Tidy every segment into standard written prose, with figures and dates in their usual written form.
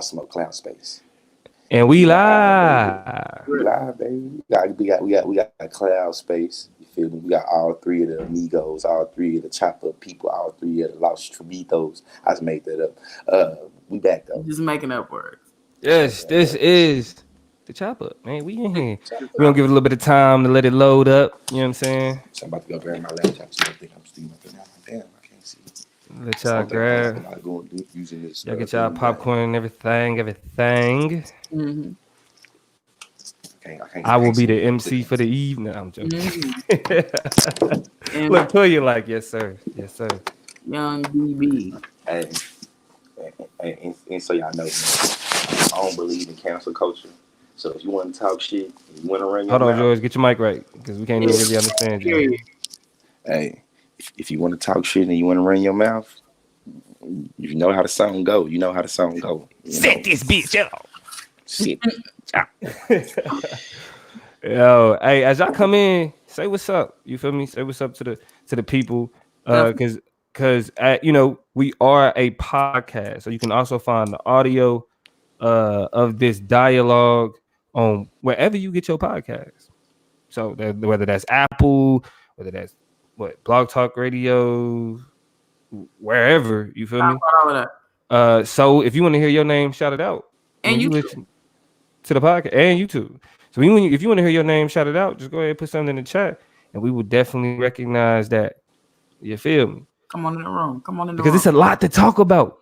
Smoke Cloud Space. And we live. We live, baby. We got Cloud Space. You feel me? We got all three of the amigos, all three of the Chop Up people, all three of the Los Tribitos. I just made that up. We back though. Just making up words. Yes, this is the Chop Up, man. We in here. We're gonna give it a little bit of time to let it load up. You know what I'm saying? So I'm about to go grab my laptop. So I think I'm still up there now. Damn, I can't see. Let y'all grab. Y'all get y'all popcorn and everything. Mm-hmm. I will be the MC for the evening. I'm joking. Mm-hmm. Look, who you like? Yes, sir. Yes, sir. Young BB. And so y'all know, I don't believe in cancel culture. So if you want to talk shit, you want to run your Hold on, mouth, George, get your mic right because we can't even really understand you. Hey, if you want to talk shit and you want to run your mouth, you know how the song go. You know how the song go. Set this bitch up. Sit. Yo, hey, as y'all come in, say what's up. You feel me? Say what's up to the people. Because you know, we are a podcast, so you can also find the audio of this dialogue on wherever you get your podcast. So whether that's Apple, whether that's Blog Talk Radio, wherever, you feel me? So if you want to hear your name shouted out, and you listen to the podcast and YouTube. So if you want to hear your name shouted out, just go ahead and put something in the chat, and we will definitely recognize that. You feel me? Come on in the room. Because it's a lot to talk about.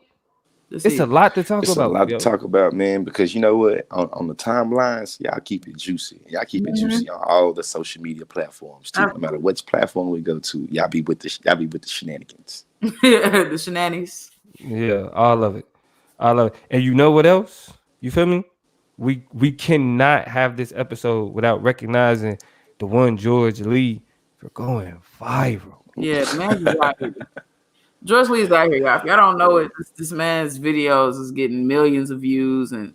It's a lot to talk about, man. Because you know what? On the timelines, y'all keep it juicy. Y'all keep it juicy on all the social media platforms too. No matter which platform we go to, y'all be with the shenanigans. The shenanigans. Yeah, all of it. And you know what else? You feel me? We cannot have this episode without recognizing the one George Lee for going viral. Yeah, man, George Lee's out here, y'all. If y'all don't know it, this man's videos is getting millions of views and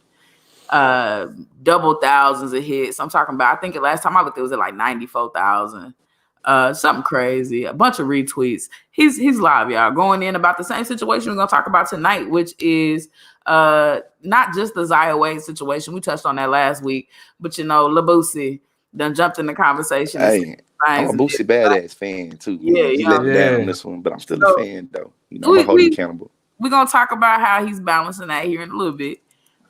double thousands of hits. I'm talking about, I think the last time I looked, it was at like 94,000. Something crazy. A bunch of retweets. He's live, y'all. Going in about the same situation we're gonna talk about tonight, which is not just the Zaya Wade situation. We touched on that last week, but you know, LaBoosie done jumped in the conversation. Hey, I'm a Boosie Badass fan too. Yeah, he let me down on this one, but I'm still a fan though. You know, I'm gonna hold him accountable. We're gonna talk about how he's balancing that here in a little bit.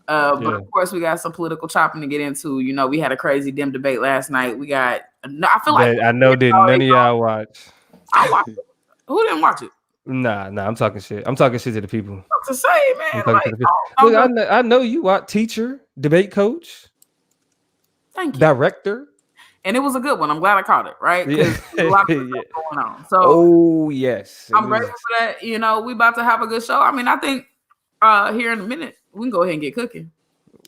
But of course, we got some political chopping to get into. You know, we had a crazy Dem debate last night. We got. I feel like I know that none of y'all watch. I watched it. Who didn't watch it? Nah. I'm talking shit. I'm talking shit to the people. What to say, man? Look, I know you watch. Teacher, debate coach. Thank you. Director. And it was a good one. I'm glad I caught it, right? Because a lot of stuff going on. So, yes. I'm ready for that. You know, we about to have a good show. I mean, I think here in a minute, we can go ahead and get cooking.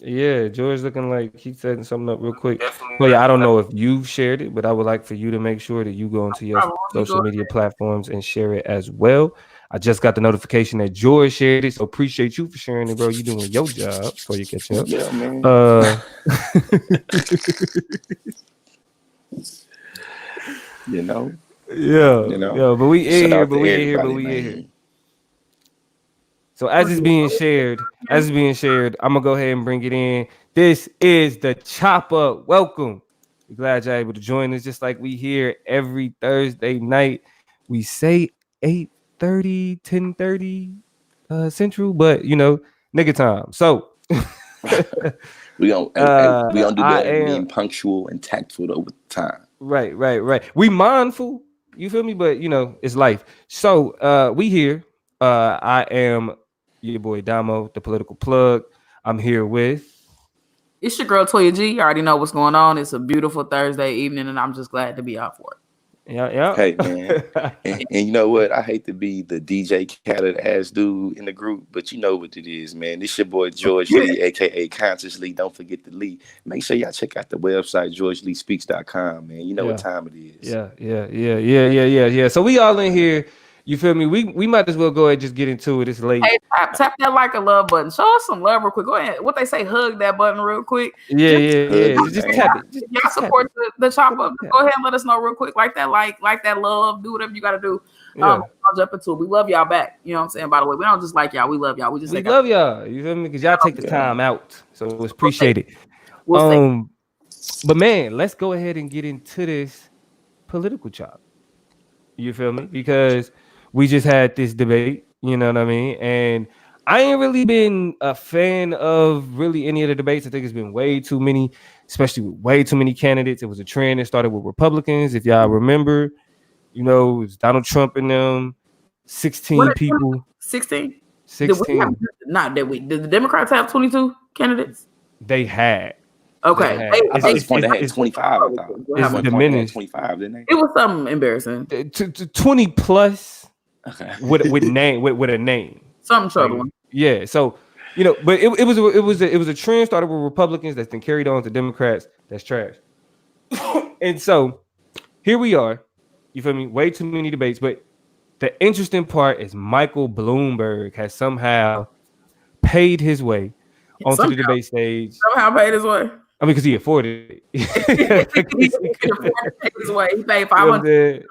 Yeah, George looking like he's setting something up real quick. Well, yeah, I don't know if you've shared it, but I would like for you to make sure that you go into your social media platforms and share it as well. I just got the notification that George shared it, so appreciate you for sharing it, bro. You doing your job before you catch up. Yeah, man. You know. Yeah, but we in here. So as it's being shared, I'm gonna go ahead and bring it in. This is the Chop Up. Welcome. We're glad you're able to join us. Just like we here every Thursday night, we say 8:30, 10:30 Central, but you know, nigga time. So we don't do that. Being punctual and tactful over time. Right. We mindful. You feel me? But you know, it's life. So we here. I am your boy Damo, the political plug. I'm here with. It's your girl Toya G. You already know what's going on. It's a beautiful Thursday evening, and I'm just glad to be out for it. Yeah. Hey man, and you know what? I hate to be the DJ Khaled ass dude in the group, but you know what it is, man. This your boy George Lee, aka Consciously. Don't forget to Lee. Make sure y'all check out the website GeorgeLeeSpeaks.com, man. You know what time it is. Yeah. So we all in here. You feel me? We might as well go ahead and just get into it. It's late. Hey, tap that like a love button. Show us some love real quick. Go ahead. What they say, hug that button real quick. Yeah. Just tap it. Y'all support the Chop Up. Go ahead and let us know real quick. Like that love. Do whatever you got to do. Yeah. I'll jump into it. We love y'all back. You know what I'm saying? By the way, we don't just like y'all. We love y'all. We just We think love y'all. You feel me? Because y'all take the time out. So it's appreciated. we'll say But man, let's go ahead and get into this political chop. You feel me? Because we just had this debate, you know what I mean? And I ain't really been a fan of really any of the debates. I think it's been way too many, especially with way too many candidates. It was a trend that started with Republicans. If y'all remember, you know, it was Donald Trump and them, 16 people. 16? 16. Did the Democrats have 22 candidates? They had. Okay. I thought at this point they had 25. I thought it's diminished. 25, didn't they? It was something embarrassing. 20 plus with a name. Something troubling. Like, yeah. So, you know, but it was a trend started with Republicans that's been carried on to Democrats. That's trash. And so here we are. You feel me? Way too many debates. But the interesting part is Michael Bloomberg has somehow paid his way onto the debate stage. Somehow paid his way. I mean, because he afforded it. He paid his way. He paid $500.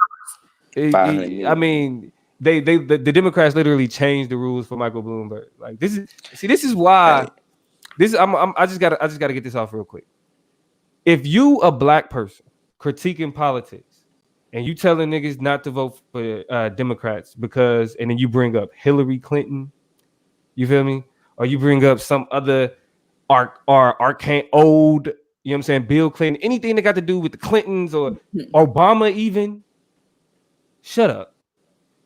I mean, the Democrats literally changed the rules for Michael Bloomberg. Like this is why I just gotta get this off real quick. If you a black person critiquing politics and you telling niggas not to vote for Democrats because, and then you bring up Hillary Clinton, you feel me? Or you bring up some other arcane old, you know what I'm saying, Bill Clinton, anything that got to do with the Clintons or Obama even, shut up.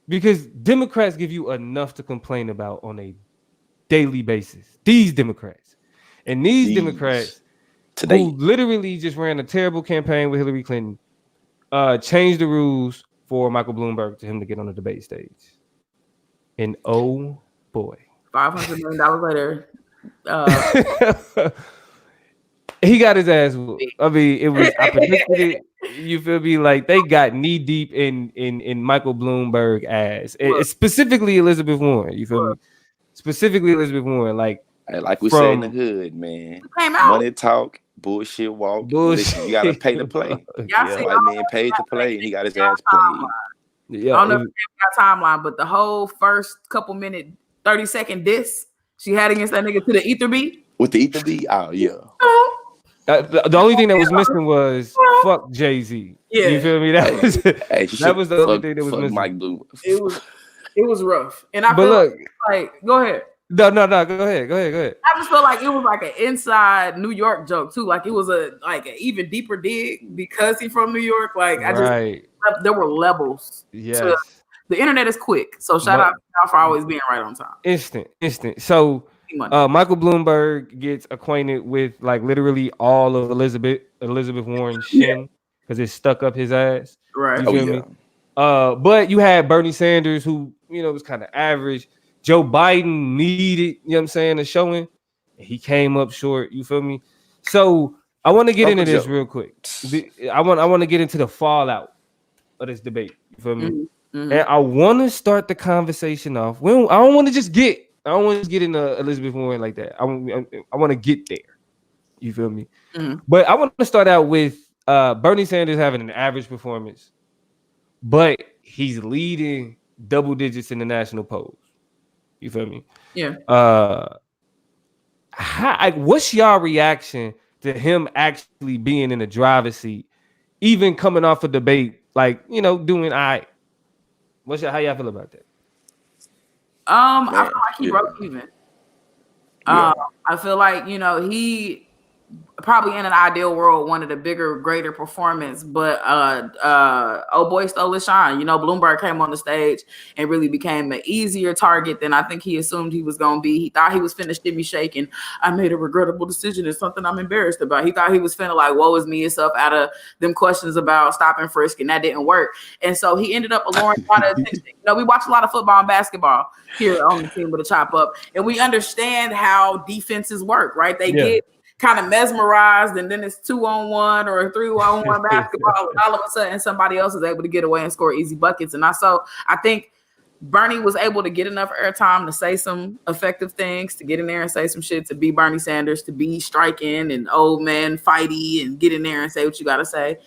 Because Democrats give you enough to complain about on a daily basis. These Democrats. And these Democrats today, who literally just ran a terrible campaign with Hillary Clinton, changed the rules for Michael Bloomberg to him to get on the debate stage. And oh boy. $500 million later. He got his ass whooped. I mean, I predicted it. You feel me? Like they got knee deep in Michael Bloomberg ass. It's specifically Elizabeth Warren. You feel me? Specifically Elizabeth Warren. Like we say in the hood, man. Money talk, bullshit walk. Listen, you gotta pay to play. White man paid to play, and he got his ass played. Yeah, I don't know if you got timeline, but the whole first couple minute, 30-second diss she had against that nigga to the ether beat. With the ether beat? Oh yeah. The only thing that was missing was fuck Jay-Z. Yeah. You feel me? That was the only thing that was missing. Mike Bloom. It was rough. And I feel like go ahead. No, go ahead. I just feel like it was like an inside New York joke too. Like it was an even deeper dig because he's from New York. Like there were levels. Yes. The internet is quick. So shout out to y'all for always being right on time. Instant. So Michael Bloomberg gets acquainted with like literally all of Elizabeth Warren's shin because it stuck up his ass. Right. You feel me? But you had Bernie Sanders, who, you know, was kind of average. Joe Biden needed, you know what I'm saying, a showing. And he came up short. You feel me? So I want to get into this real quick. I want to get into the fallout of this debate. You feel me? Mm-hmm. And I want to start the conversation off. I don't want to just get into Elizabeth Warren like that. I want to get there. You feel me? Mm-hmm. But I want to start out with Bernie Sanders having an average performance, but he's leading double digits in the national polls. You feel me? Yeah. What's y'all reaction to him actually being in the driver's seat, even coming off a debate, like, you know, doing how y'all feel about that? I feel like he broke even. I feel like, you know, he probably in an ideal world wanted a bigger, greater performance, but oh boy stole his shine. You know, Bloomberg came on the stage and really became an easier target than I think he assumed he was going to be. He thought he was finna shimmy shaking. I made a regrettable decision. It's something I'm embarrassed about. He thought he was finna like, woe is me yourself out of them questions about stop and frisk, and that didn't work. And so he ended up alluring a lot of attention. You know, we watch a lot of football and basketball here on the team with a Chop Up, and we understand how defenses work, right? They get kind of mesmerized, and then it's 2-on-1 or a 3-on-1 basketball, and all of a sudden somebody else is able to get away and score easy buckets. And I think Bernie was able to get enough airtime to say some effective things, to get in there and say some shit, to be Bernie Sanders, to be striking and old man fighty and get in there and say what you got to say.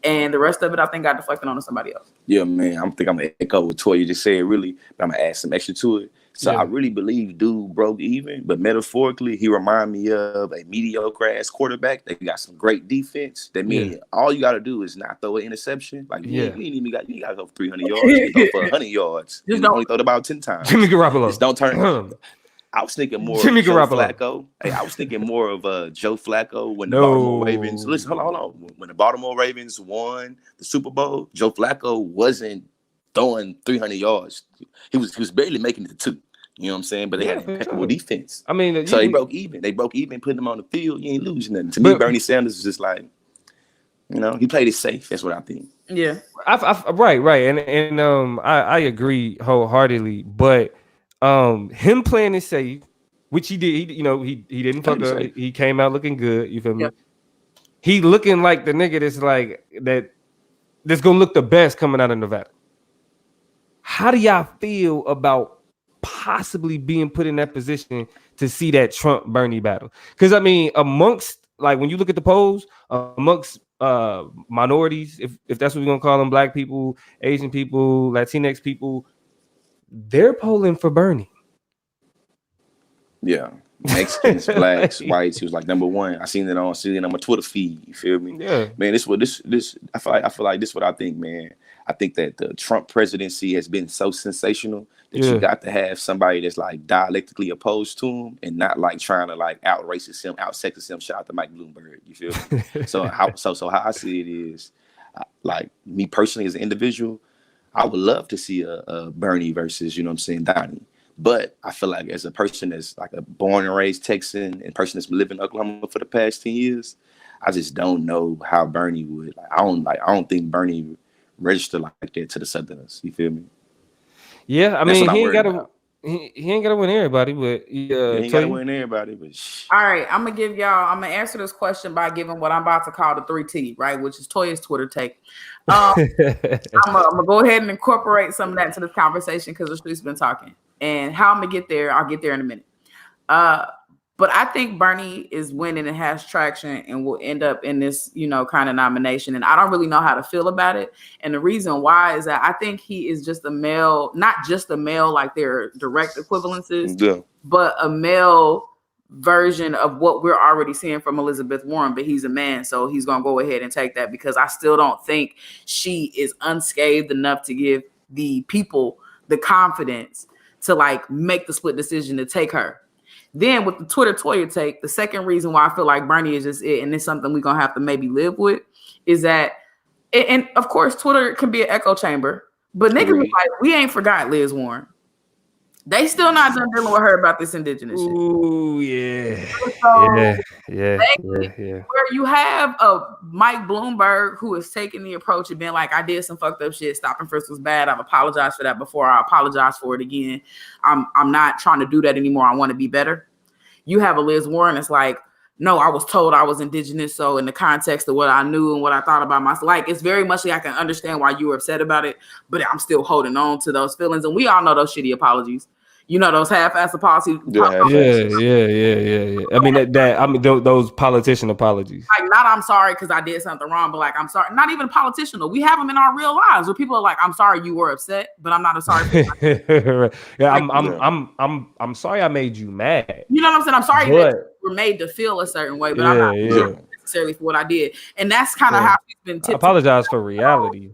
And the rest of it, I think, got deflected onto somebody else. Yeah, man. I'm gonna echo what Toya just said, really, but I'm gonna add some extra to it. So I really believe dude broke even, but metaphorically, he remind me of a mediocre ass quarterback. They got some great defense. That means all you gotta do is not throw an interception. Like you ain't even got you gotta go for 300 yards. You go for 100 yards. Just And don't only throw it about 10 times. Jimmy Garoppolo. Just don't turn. I was thinking more Jimmy of Joe Garoppolo. Flacco. Hey, I was thinking more of Joe Flacco when the Baltimore Ravens. Listen, hold on. When the Baltimore Ravens won the Super Bowl, Joe Flacco wasn't throwing 300 yards. He was barely making it to 2. You know what I'm saying? But they had impeccable defense. I mean, so they broke even. They broke even, putting them on the field. You ain't losing nothing. To me, Bernie Sanders is just like, he played it safe. That's what I think. Yeah. Right. And I agree wholeheartedly. But him playing it safe, which he did, he didn't fuck up. He came out looking good. You feel me? He looking like the nigga that's gonna look the best coming out of Nevada. How do y'all feel about possibly being put in that position to see that Trump-Bernie battle? Because I mean, amongst, like, when you look at the polls, amongst minorities, if that's what we're gonna call them, black people, Asian people, Latinx people, they're polling for Bernie. Yeah. Mexicans, blacks, whites. He was like number 1. I seen it on my Twitter feed. You feel me? Yeah. Man, this I feel like this is what I think, man. I think that the Trump presidency has been so sensational that you got to have somebody that's like dialectically opposed to him and not like trying to like out racist him, out sexist him. Shout out to Mike Bloomberg. You feel me? So how I see it is, like me personally as an individual, I would love to see a Bernie versus, Donnie. But I feel like as a person that's like a born and raised Texan and person that's been living in Oklahoma for the past 10 years, I just don't know how Bernie would. I don't think Bernie registered like that to the Southerners. You feel me? Yeah, I mean, he ain't gotta win everybody, but he ain't gotta win everybody. But all right, I'm gonna answer this question by giving what I'm about to call the 3T, right, which is Toya's Twitter take. I'm gonna go ahead and incorporate some of that into this conversation because the street's been talking. And how I'm gonna get there, I'll get there in a minute. But I think Bernie is winning and has traction and will end up in this, kind of nomination. And I don't really know how to feel about it. And the reason why is that I think he is just a male, not just a male like their direct equivalences, but a male version of what we're already seeing from Elizabeth Warren. But he's a man, so he's gonna go ahead and take that because I still don't think she is unscathed enough to give the people the confidence to like make the split decision to take her. Then with the Twitter Toya take, the second reason why I feel like Bernie is just it, and it's something we're gonna have to maybe live with, is that, and of course Twitter can be an echo chamber, but niggas like, we ain't forgot Liz Warren. They still not done dealing with her about this indigenous shit. Ooh, yeah. So yeah. Where you have a Mike Bloomberg who is taking the approach of being like, I did some fucked up shit. Stop and frisk was bad. I've apologized for that before. I apologize for it again. I'm not trying to do that anymore. I want to be better. You have a Liz Warren that's like, no, I was told I was indigenous. So in the context of what I knew and what I thought about myself, like, it's very much like I can understand why you were upset about it, but I'm still holding on to those feelings. And we all know those shitty apologies. Those half-assed apologies. Yeah. I mean, those politician apologies. Like, not I'm sorry because I did something wrong, but like, I'm sorry. Not even politician. We have them in our real lives where people are like, I'm sorry you were upset, but I'm not sorry. Yeah, I'm sorry I made you mad. You know what I'm saying? I'm sorry that you were made to feel a certain way, but I'm not necessarily for what I did. And that's kind of how she's been tipped. I apologize for reality.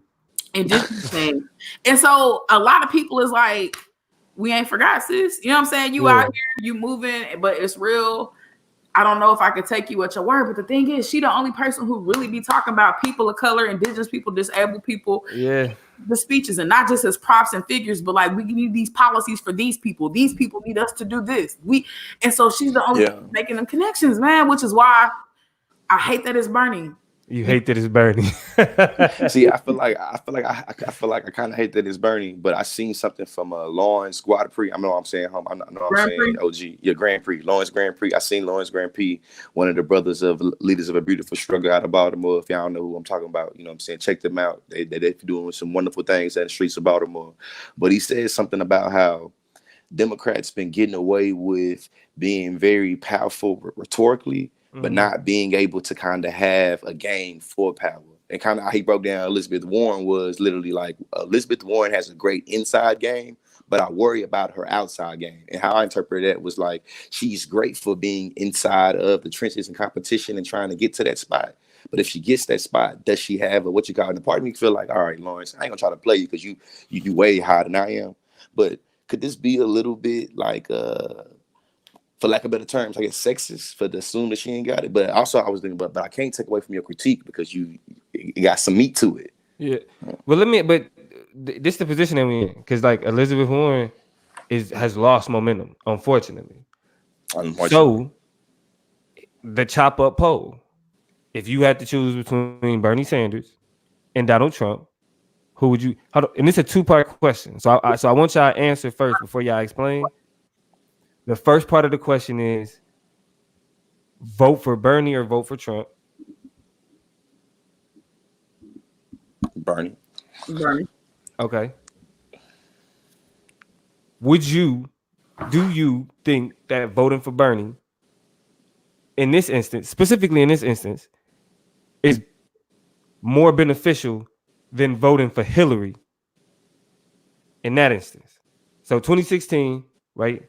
And just and so a lot of people is like, we ain't forgot, sis. You know what I'm saying? You out here, you moving, but it's real. I don't know if I could take you at your word, but the thing is, she the only person who really be talking about people of color, indigenous people, disabled people. Yeah. The speeches, and not just as props and figures, but like, we need these policies for these people. These people need us to do this. And so she's the only one making them connections, man, which is why I hate that it's Bernie. You hate that it's Bernie. See, I feel like I kind of hate that it's Bernie, but I seen something from Lawrence Grand Prix. I know I'm saying OG. Yeah, Grand Prix, Lawrence Grand Prix. I seen Lawrence Grand Prix, one of the brothers of leaders of a beautiful struggle out of Baltimore. If y'all know who I'm talking about, you know what I'm saying, check them out. They're doing some wonderful things in the streets of Baltimore. But he said something about how Democrats been getting away with being very powerful rhetorically, but not being able to kind of have a game for power. and kind of how he broke down Elizabeth Warren was literally like Elizabeth Warren has a great inside game, but I worry about her outside game. And how I interpreted that was like she's great for being inside of the trenches and competition and trying to get to that spot. But if she gets that spot, does she have a what you call it? The part of me feel like, all right, Lawrence, I ain't gonna try to play you because you way higher than I am. But could this be a little bit like for lack of better terms, I guess sexist for the assume that she ain't got it. But also I was thinking, but I can't take away from your critique because you got some meat to it. Yeah. Well, this the position that we in because like Elizabeth Warren has lost momentum, unfortunately. So the chop up poll, if you had to choose between Bernie Sanders and Donald Trump, who would you? And it's a 2-part question. So I want y'all to answer first before y'all explain. The first part of the question is vote for Bernie or vote for Trump. Bernie. Okay. Do you think that voting for Bernie in this instance, specifically in this instance, is more beneficial than voting for Hillary in that instance? So 2016, right?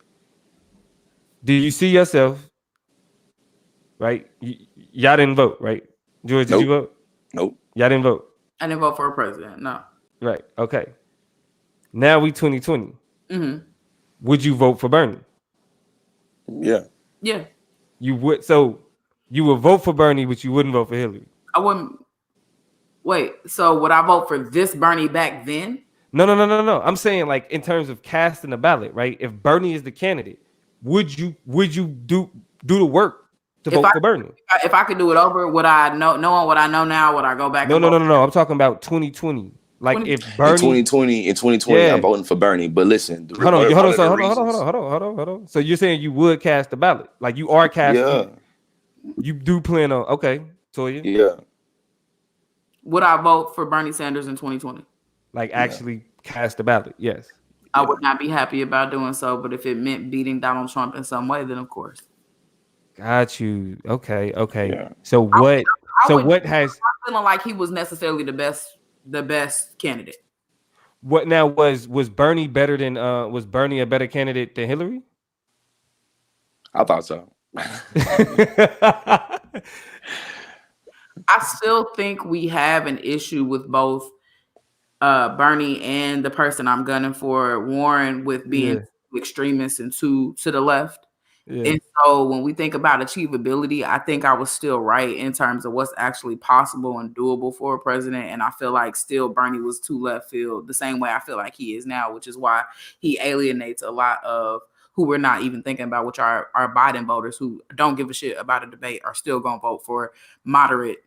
Do you see yourself, right? Y'all didn't vote, right? George, did you vote? Nope. Y'all didn't vote. I didn't vote for a president. No. Right. Okay. Now we 2020. Mm-hmm. Would you vote for Bernie? Yeah. Yeah. You would. So you would vote for Bernie, but you wouldn't vote for Hillary. I wouldn't. Wait. So would I vote for this Bernie back then? No. I'm saying like in terms of casting a ballot, right? If Bernie is the candidate, would you do the work to vote for Bernie? If I could do it over, would I knowing what I know now? Would I go back? No. I'm talking about 2020. Like if Bernie in 2020, yeah. I'm voting for Bernie. But listen, hold on. So you're saying you would cast the ballot? Like you are casting? Yeah. You do plan on? Okay, Toya. Yeah. Would I vote for Bernie Sanders in 2020? Like actually cast the ballot? Yes. I would not be happy about doing so, but if it meant beating Donald Trump in some way, then of course. Got you. Okay. Yeah. So what? What has? I'm feeling like he was necessarily the best candidate. What now was Bernie better than was Bernie a better candidate than Hillary? I thought so. I still think we have an issue with both Bernie and the person I'm gunning for, Warren, with being extremists and to the left. Yeah. And so when we think about achievability, I think I was still right in terms of what's actually possible and doable for a president. And I feel like still Bernie was too left field the same way I feel like he is now, which is why he alienates a lot of who we're not even thinking about, which are our Biden voters who don't give a shit about a debate, are still going to vote for moderate,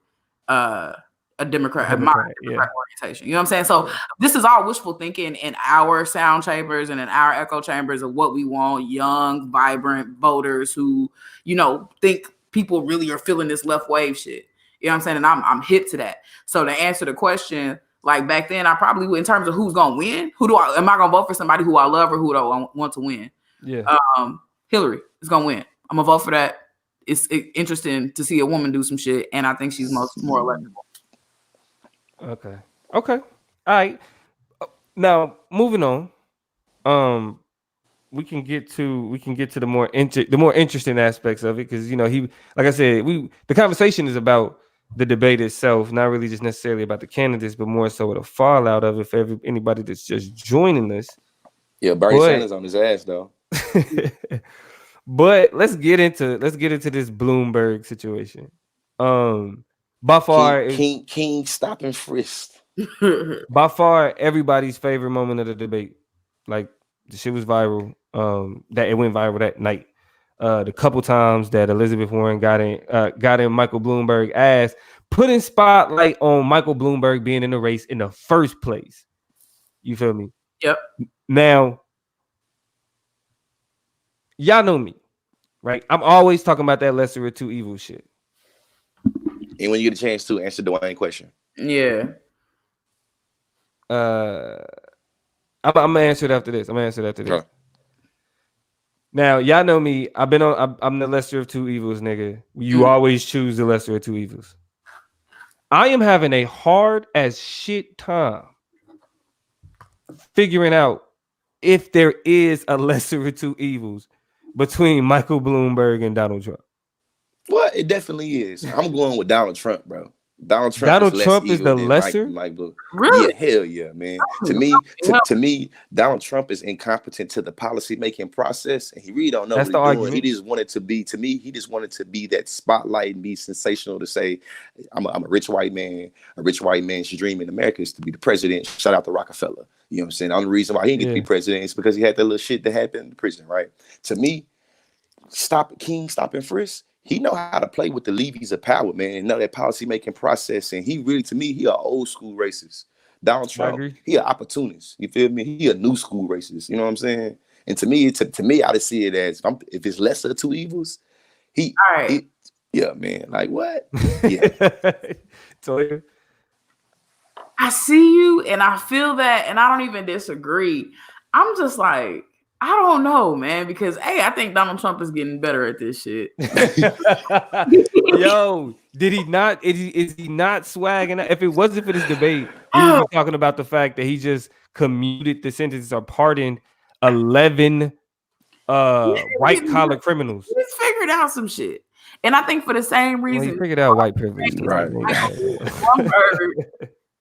a Democrat orientation. You know what I'm saying? So this is all wishful thinking in our sound chambers and in our echo chambers of what we want, young, vibrant voters who, think people really are feeling this left wave shit. You know what I'm saying? And I'm hip to that. So to answer the question, like back then, I probably would, in terms of who's going to win, am I going to vote for somebody who I love or who do I want to win? Yeah. Hillary is going to win. I'm going to vote for that. It's interesting to see a woman do some shit, and I think she's more electable. Okay. All right. Now moving on. We can get to the more interesting aspects of it because he, like I said, the conversation is about the debate itself, not really just necessarily about the candidates, but more so the fallout of it for anybody that's just joining us. Yeah, Bernie Sanders on his ass though. But let's get into this Bloomberg situation. By far, King stop and frisk. By far, everybody's favorite moment of the debate. Like the shit was viral. That it went viral that night. The couple times that Elizabeth Warren got in Michael Bloomberg ass, putting spotlight on Michael Bloomberg being in the race in the first place. You feel me? Yep. Now, y'all know me, right? I'm always talking about that lesser of two evils shit. And when you get a chance to answer Dwayne's question. Yeah. I'm gonna answer it after this. Okay. Now, y'all know me. I'm the lesser of two evils, nigga. You always choose the lesser of two evils. I am having a hard as shit time figuring out if there is a lesser of two evils between Michael Bloomberg and Donald Trump. Well, it definitely is. I'm going with Donald Trump, bro. Donald Trump is Donald less Trump is evil the than lesser. Mike Blue. Yeah, Really? hell yeah, man. To Oh, me, yeah. to me, Donald Trump is incompetent to the policy making process, and he really don't know That's what the he's doing. argument. He just wanted to be. To me, he just wanted to be that spotlight and be sensational to say, I'm a rich white man. A rich white man's dream in America is to be the president. Shout out to Rockefeller. You know what I'm saying? The only reason why he didn't get to be president is because he had that little shit that happened in prison, right? To me, stop and frisk. He know how to play with the levies of power, man, and know that policy making process. And he really, to me, he an old school racist. Donald I Trump, agree. he an opportunist. You feel me? He a new school racist. You know what I'm saying? And to me, I just see it as if it's lesser of two evils, he, All right. yeah, man. Like what? Yeah, Toya. I see you and I feel that, and I don't even disagree. I'm just like, I don't know, man, because hey, I think Donald Trump is getting better at this shit. Yo, did he not? Is he not swagging? If it wasn't for this debate, we would be talking about the fact that he just commuted the sentence or pardoned 11 white collar criminals. He's figured out some shit. And I think for the same Well, he reason, figured out white privilege. Right. Bloomberg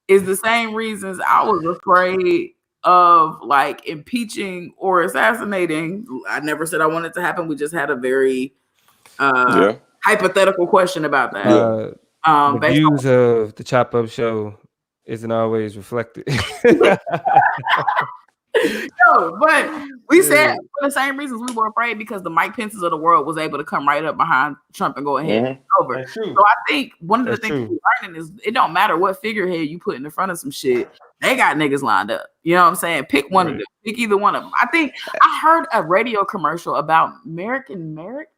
is the same reasons I was afraid of like impeaching or assassinating. I never said I wanted to happen. We just had a very hypothetical question about that. The views of the Chop Up Show isn't always reflected. No, but we said for the same reasons we were afraid because the Mike Pences of the world was able to come right up behind Trump and go ahead and over. That's true. So I think one of the things we're learning is it don't matter what figurehead you put in the front of some shit, they got niggas lined up. You know what I'm saying? Pick one of them. Pick either one of them. I think I heard a radio commercial about Merrick.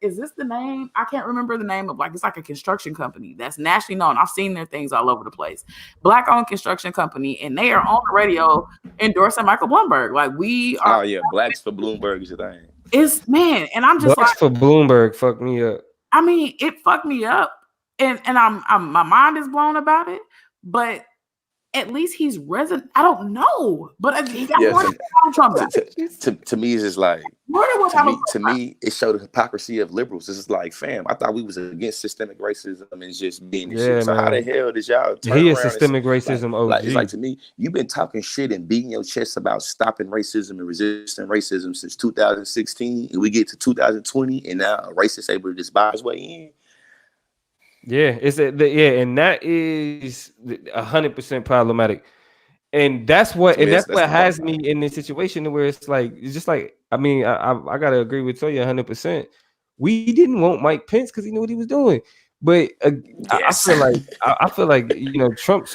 Is this the name? I can't remember the name of it's like a construction company that's nationally known. I've seen their things all over the place. Black-owned construction company, and they are on the radio endorsing Michael Bloomberg. Like we are. Oh yeah, blacks for Bloomberg is the thing. It's man, and I'm just Blacks for Bloomberg fucked me up. I mean, it fucked me up, and I'm my mind is blown about it, but. At least he's resident. I don't know, but he got more than Donald Trump. To me, it's just like to me, it showed the hypocrisy of liberals. It's just like, fam, I thought we was against systemic racism and just being shit. So how the hell did y'all turn he around is systemic racism? It's like to me, you've been talking shit and beating your chest about stopping racism and resisting racism since 2016, and we get to 2020, and now a racist able to just buy his way in. Yeah, and that is 100% problematic, and that's what has me in this situation where it's just like I mean I gotta agree with Toya 100%. We didn't want Mike Pence because he knew what he was doing, but I feel like Trump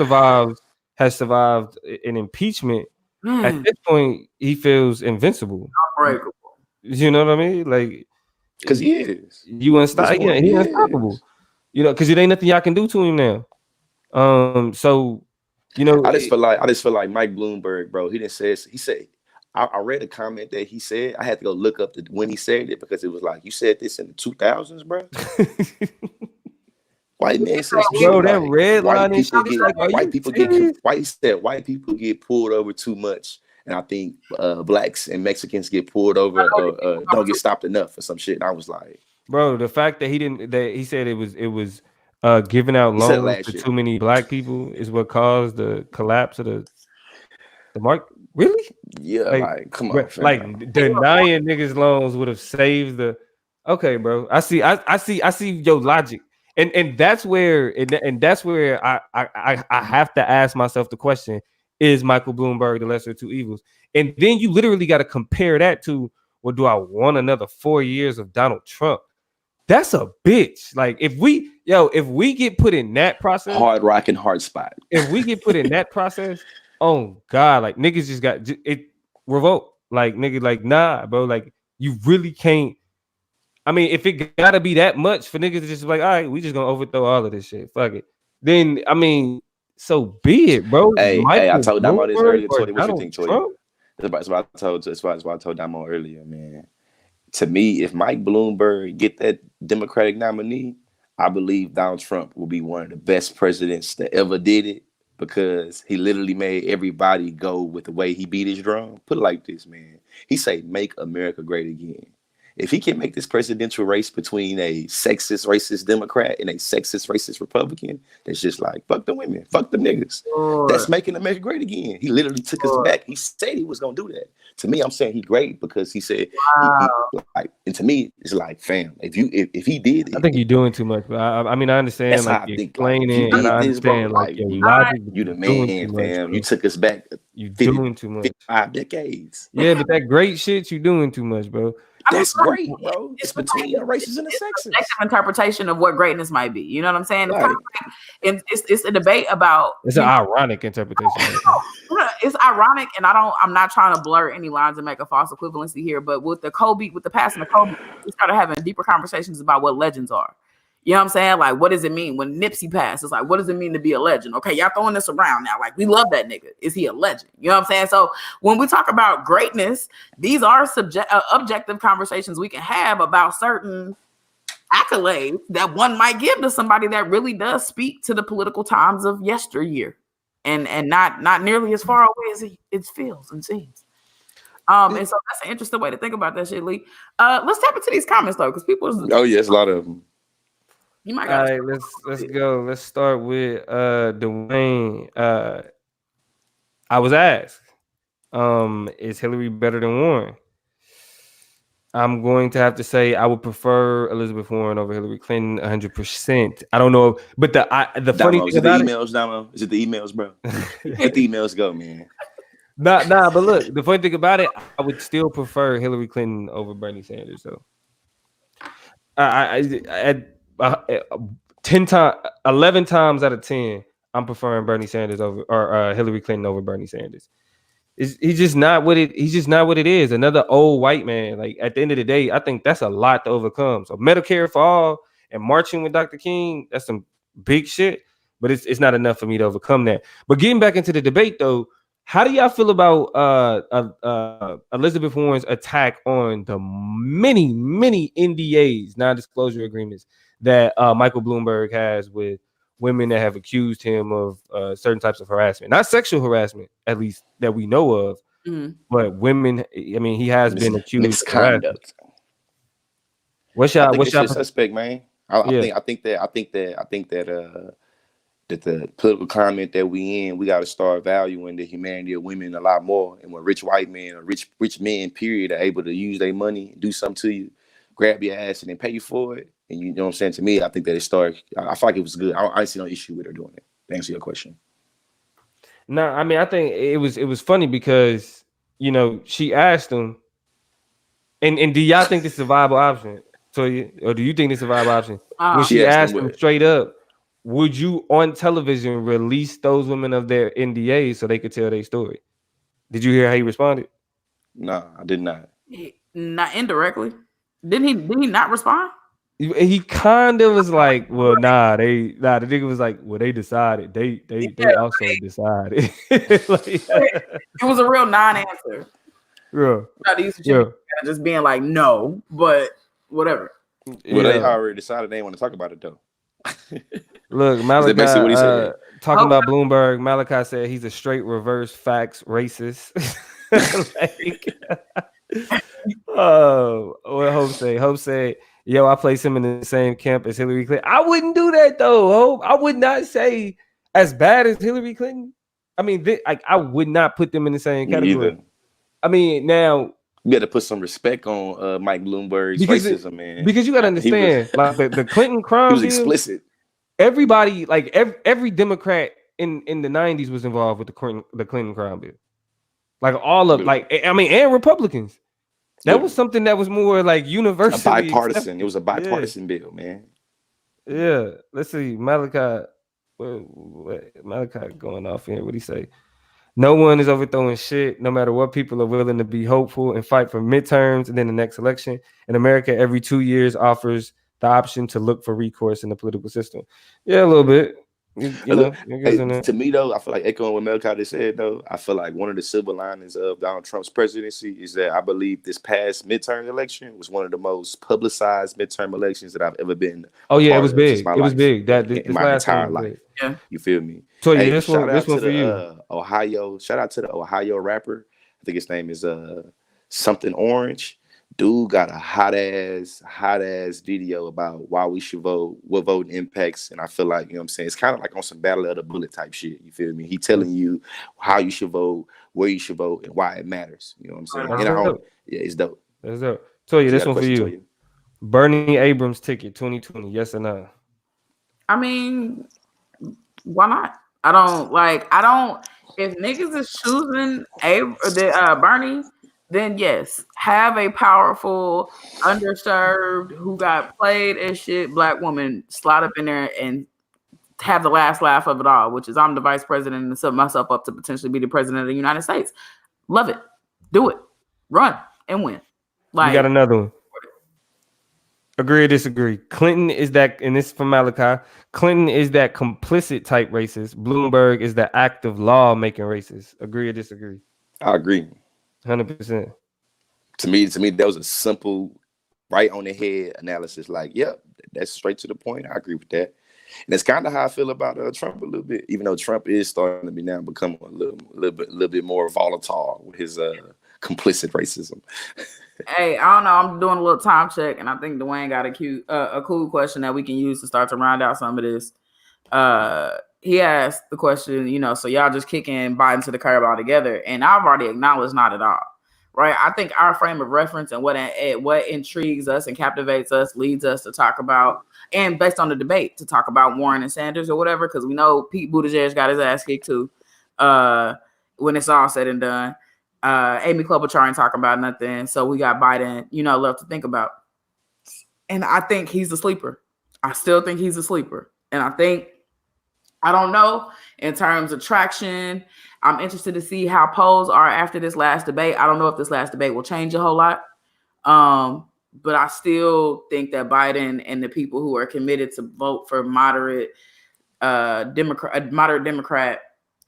has survived an impeachment. At this point, he feels invincible. Unbreakable. You know what I mean? Like because he is. You unstoppable. Yeah, he's unstoppable. Because it ain't nothing y'all can do to him now. So I just feel like Mike Bloomberg, bro. He said I read a comment that he said. I had to go look up when he said it because it was like you said this in the 2000s, bro. White man says, bro, that red line white people get pulled over too much, and I think blacks and Mexicans get pulled over don't get stopped enough or some shit. And I was like. Bro, the fact that he said it was giving out loans to too many black people is what caused the collapse of the market. Really? Yeah, like come on, like denying niggas loans would have saved the. Okay, bro. I see your logic, and that's where I have to ask myself the question: is Michael Bloomberg the lesser of two evils? And then you literally got to compare that to, well, do I want another 4 years of Donald Trump? That's a bitch. Like if we get put in that process, hard rock and hard spot. If we get put in that process, oh God, like niggas just got it revolt. Like nigga, like nah, bro. Like you really can't. I mean, if it gotta be that much for niggas to just be like, all right, we just gonna overthrow all of this shit. Fuck it. Then I mean, so be it, bro. Hey, I told Damo this earlier. What you think, Troy? That's what I told Damo earlier, man. To me, if Mike Bloomberg get that Democratic nominee, I believe Donald Trump will be one of the best presidents that ever did it because he literally made everybody go with the way he beat his drum. Put it like this, man. He said, "Make America great again." If he can make this presidential race between a sexist, racist Democrat and a sexist, racist Republican, that's just like, fuck the women, fuck the niggas. That's Lord, making America great again. He literally took us Lord. back. He said he was gonna do that. To me, I'm saying he great because he said he Wow. like, and to me, it's like, fam, if he did I it, think you're doing too much, but I mean, I understand that's like how I you think. Like, if you explaining, and did I this, bro, understand like like your I logic, but you the you're doing too man, much, fam. You bro. took us back You 50, doing too much. 55 decades. Yeah, but that great shit you doing too much, bro. I mean, That's great, bro. It's it's like between the races and the it's a sexes. subjective interpretation of what greatness might be. You know what I'm saying? It's kind Like, of like it's a debate about It's an ironic interpretation. it's ironic, and I'm not trying to blur any lines and make a false equivalency here, but with the passing of Kobe, we started having deeper conversations about what legends are. You know what I'm saying? Like, what does it mean when Nipsey passed? It's like, what does it mean to be a legend? Okay, y'all throwing this around now. Like, we love that nigga. Is he a legend? You know what I'm saying? So when we talk about greatness, these are objective conversations we can have about certain accolades that one might give to somebody that really does speak to the political times of yesteryear, and not nearly as far away as it feels and seems. And so that's an interesting way to think about that shit, Lee. Let's tap into these comments though, because people, oh yeah, it's a lot of them. you might All got right, let's go. Let's start with Dwayne. I was asked, is Hillary better than Warren? I'm going to have to say I would prefer Elizabeth Warren over Hillary Clinton 100%. I don't know, but the funny Damo, thing is it the about it, emails, Damo? Is it the emails, bro? Let the emails go, man. nah. But look, the funny thing about it, I would still prefer Hillary Clinton over Bernie Sanders. So, at 11 times out of 10, I'm preferring Bernie Sanders over or Hillary Clinton over Bernie Sanders. He's just not what it. He's just not what it is. Another old white man. Like at the end of the day, I think that's a lot to overcome. So Medicare for all and marching with Dr. King, that's some big shit. But it's not enough for me to overcome that. But getting back into the debate though, how do y'all feel about Elizabeth Warren's attack on the many NDAs, non-disclosure agreements that Michael Bloomberg has with women that have accused him of certain types of harassment, not sexual harassment, at least that we know of, but women. I mean, he has been accused of harassment. Misconduct. What's I y'all? think What's it's your y'all? suspect, man. Yeah. I think that that the political climate that we in, we got to start valuing the humanity of women a lot more. And when rich white men or rich men, period, are able to use their money, do something to you, grab your ass, and then pay you for it, and you know what I'm saying. To me, I think that it started. I feel like it was good. I see no issue with her doing it. To answer your question. No, I mean, I think it was funny because she asked him, and do y'all think this is a viable option? So, or do you think this is a viable option? When She she asked him asked him what? straight up, would you on television release those women of their NDAs so they could tell their story? Did you hear how he responded? No, I did not. not indirectly. Did he not respond? He kind of was like, well, the nigga was like, well, they decided. They also decided. Like, It was a real non-answer. yeah. Just being like no, but whatever. Well, they already decided they want to talk about it though. Look, Is that basically what he Malachi said? talking about Bloomberg. Malachi said he's a straight reverse facts racist. What Hope say? Hope said, "Yo, I place him in the same camp as Hillary Clinton." I wouldn't do that though, Hope. I would not say as bad as Hillary Clinton. I mean, I would not put them in the same category. Either. I mean, now you got to put some respect on Mike Bloomberg's racism, man. Because you got to understand, like the Clinton crime, he was bill, explicit. Everybody, like every Democrat in the 90s was involved with the Clinton crime bill. Like all of, and Republicans. That was something that was more like universally bipartisan. accepted. It was a bipartisan bill, man. Yeah. Let's see, Malachi. Malachi going off here. What do he say? No one is overthrowing shit, no matter what. People are willing to be hopeful and fight for midterms and then the next election. In America, every 2 years offers the option to look for recourse in the political system. Yeah, a little bit. You know, Hey, to me though, I feel like echoing what Melchi just said though, I feel like one of the silver linings of Donald Trump's presidency is that I believe this past midterm election was one of the most publicized midterm elections that I've ever been Oh a yeah, it part was of since big. my It was life, big. That in this my last one entire was big. life. Yeah. You feel me? Toya, Hey, this one shout for out to you. the Ohio rapper. I think his name is something orange. Dude got a hot ass video about why we should vote, what voting impacts, and I feel like, you know what I'm saying, it's kind of like on some battle of the bullet type shit. You feel me? He telling you how you should vote, where you should vote, and why it matters. You know what I'm saying? That's And I don't, dope. yeah, it's dope. That's dope. Toya, So you this got a one for question, you. Toya? Bernie Abrams ticket 2020, yes or no? I mean, why not? If niggas is choosing Bernie, then yes, have a powerful, underserved, who got played as shit black woman slide up in there and have the last laugh of it all, which is I'm the vice president and set myself up to potentially be the president of the United States. Love it. Do it. Run and win. We got another one. Agree or disagree? Clinton is that, and this is from Malachi. Clinton is that complicit type racist. Bloomberg is the active law making racist. Agree or disagree? I agree. 100%. To me, that was a simple, right on the head analysis. Like, yep, that's straight to the point. I agree with that. And that's kind of how I feel about Trump a little bit, even though Trump is starting to be now become a little bit more volatile with his complicit racism. Hey, I don't know. I'm doing a little time check, and I think Dwayne got a cool question that we can use to start to round out some of this. He asked the question, so y'all just kicking Biden to the curb altogether, and I've already acknowledged not at all. Right? I think our frame of reference and what intrigues us and captivates us leads us to talk about, and based on the debate, to talk about Warren and Sanders or whatever, because we know Pete Buttigieg got his ass kicked too. When it's all said and done. Amy Klobuchar ain't talking about nothing. So we got Biden, left to think about. And I think he's a sleeper. I still think he's a sleeper. And I don't know, in terms of traction, I'm interested to see how polls are after this last debate. I don't know if this last debate will change a whole lot. But I still think that Biden and the people who are committed to vote for moderate Democrat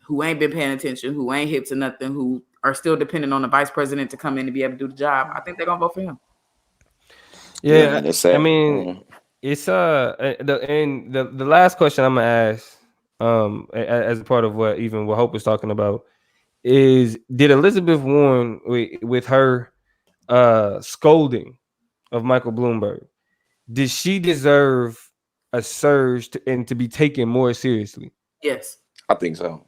who ain't been paying attention, who ain't hip to nothing, who are still dependent on the vice president to come in to be able to do the job, I think they're gonna vote for him. Yeah, I mean, it's the last question I'm gonna ask, as a part of what Hope was talking about, is did Elizabeth Warren with her scolding of Michael Bloomberg, did she deserve a surge and to be taken more seriously? Yes, I think so.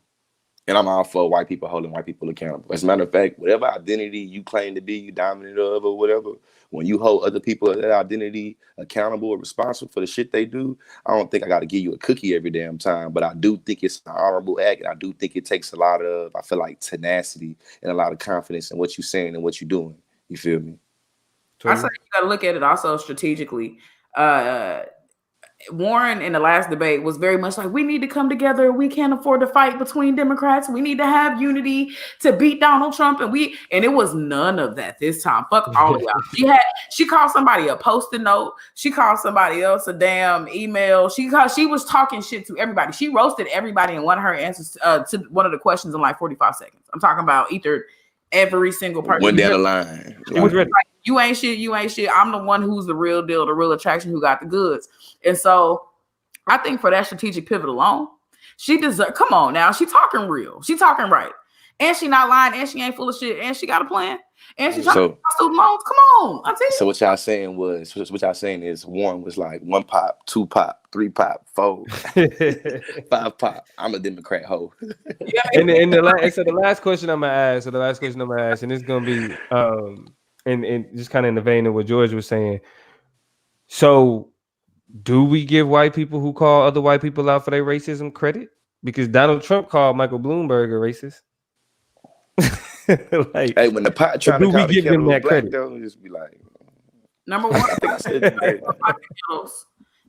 And I'm all for white people holding white people accountable. As a matter of fact, whatever identity you claim to be, you dominant of or whatever, when you hold other people that identity accountable or responsible for the shit they do, I don't think I got to give you a cookie every damn time. But I do think it's an honorable act. And I do think it takes a lot of, I feel like, tenacity and a lot of confidence in what you're saying and what you're doing. You feel me? I say you got to look at it also strategically. Warren in the last debate was very much like, we need to come together. We can't afford to fight between Democrats. We need to have unity to beat Donald Trump. And it was none of that this time. Fuck all of y'all. She called somebody a post-it note. She called somebody else a damn email. She was talking shit to everybody. She roasted everybody in one of her answers to one of the questions in like 45 seconds. I'm talking about every single person. Went down the line. It was like, you ain't shit. I'm the one who's the real deal, the real attraction, who got the goods. And so I think for that strategic pivot alone, she deserves, come on now, she talking real. She talking right. And she not lying, and she ain't full of shit, and she got a plan. And she talking about student loans. Come on. I tell you. So what y'all saying is Warren was like 1 pop, 2 pop, 3 pop, 4, 5 pop. I'm a Democrat hoe. And the last question I'm gonna ask, and it's gonna be and just kind of in the vein of what George was saying. So, do we give white people who call other white people out for their racism credit? Because Donald Trump called Michael Bloomberg a racist. Like, hey, when the pot trying to call the kettle black, credit? Though, just be like, number one, I think I said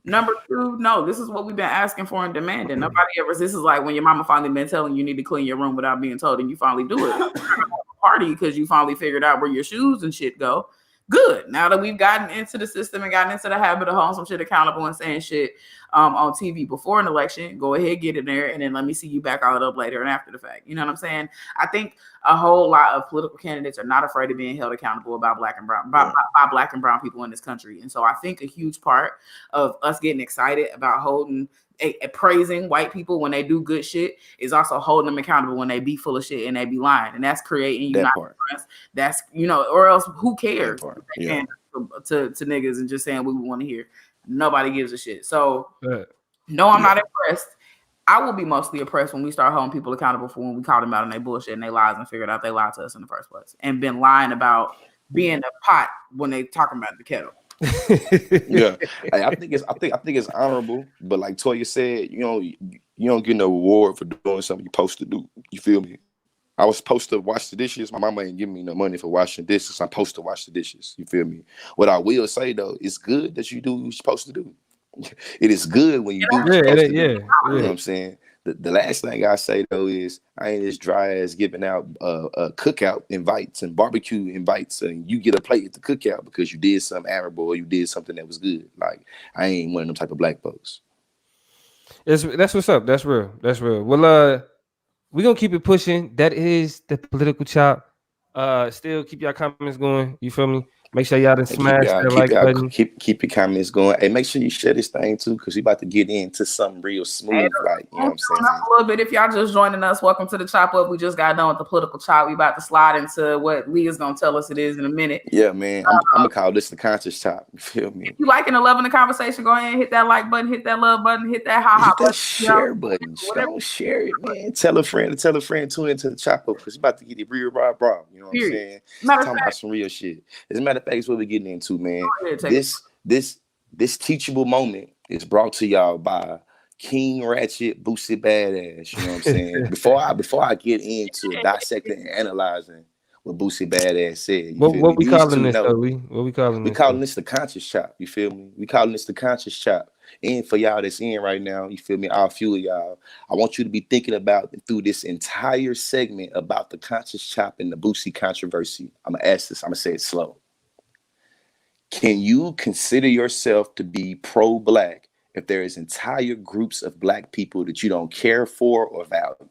number two, no, this is what we've been asking for and demanding. Nobody ever. This is like when your mama finally been telling you need to clean your room without being told, and you finally do it. Party because you finally figured out where your shoes and shit go. Good. Now that we've gotten into the system and gotten into the habit of holding some shit accountable and saying shit, on TV before an election. Go ahead, get in there, and then let me see you back all it up later and after the fact. You know what I'm saying? I think a whole lot of political candidates are not afraid of being held accountable about black and brown by black and brown people in this country. And so I think a huge part of us getting excited about holding praising white people when they do good shit is also holding them accountable when they be full of shit and they be lying, and that's creating that part. That's or else who cares? Yeah. To niggas and just saying we want to hear. Nobody gives a shit. So no, I'm not impressed. I will be mostly impressed when we start holding people accountable for when we called them out on their bullshit and they lies and figured out they lied to us in the first place and been lying about being a pot when they talking about the kettle. Yeah, I think it's honorable, but like Toya said, you don't get no reward for doing something you're supposed to do. You feel me? I was supposed to wash the dishes. My mama ain't giving me no money for washing dishes. I'm supposed to wash the dishes. You feel me? What I will say though, it's good that you do what you're supposed to do. It is good when you do what you're supposed to do. You know what I'm saying? The last thing I say though is I ain't as dry as giving out cookout invites and barbecue invites, and you get a plate at the cookout because you did something admirable or you did something that was good. Like I ain't one of them type of black folks. That's what's up. That's real. That's real. Well, we're gonna keep it pushing. That is the political chop. Still keep y'all comments going. You feel me? Make sure y'all done smash that like button. Keep your comments going. Hey, make sure you share this thing too, because we about to get into something real smooth. Like, you know what I'm saying? A little bit. If y'all just joining us, welcome to the Chop Up. We just got done with the political chop. We about to slide into what Leah's gonna tell us it is in a minute. Yeah, man. I'm gonna call this the conscious chop. You feel me? If you liking and loving the conversation, go ahead and hit that like button, hit that love button, hit that hit that share button. Don't share it, man. Tell a friend tune into the Chop Up, because you about to get it real raw. You know what I'm saying? Talking about some real shit. As a matter of fact, it's what we're getting into, man. This teachable moment is brought to y'all by King Ratchet Boosie Badass. You know what I'm saying? Before I get into dissecting and analyzing what Boosie Badass said, what we calling this? What we calling this? We calling this the conscious chop. You feel me? We calling this the conscious chop. And for y'all that's in right now, you feel me? All few of y'all, I want you to be thinking about through this entire segment about the conscious chop and the Boosie controversy. I'm gonna ask this. I'm gonna say it slow. Can you consider yourself to be pro-black if there is entire groups of black people that you don't care for or value?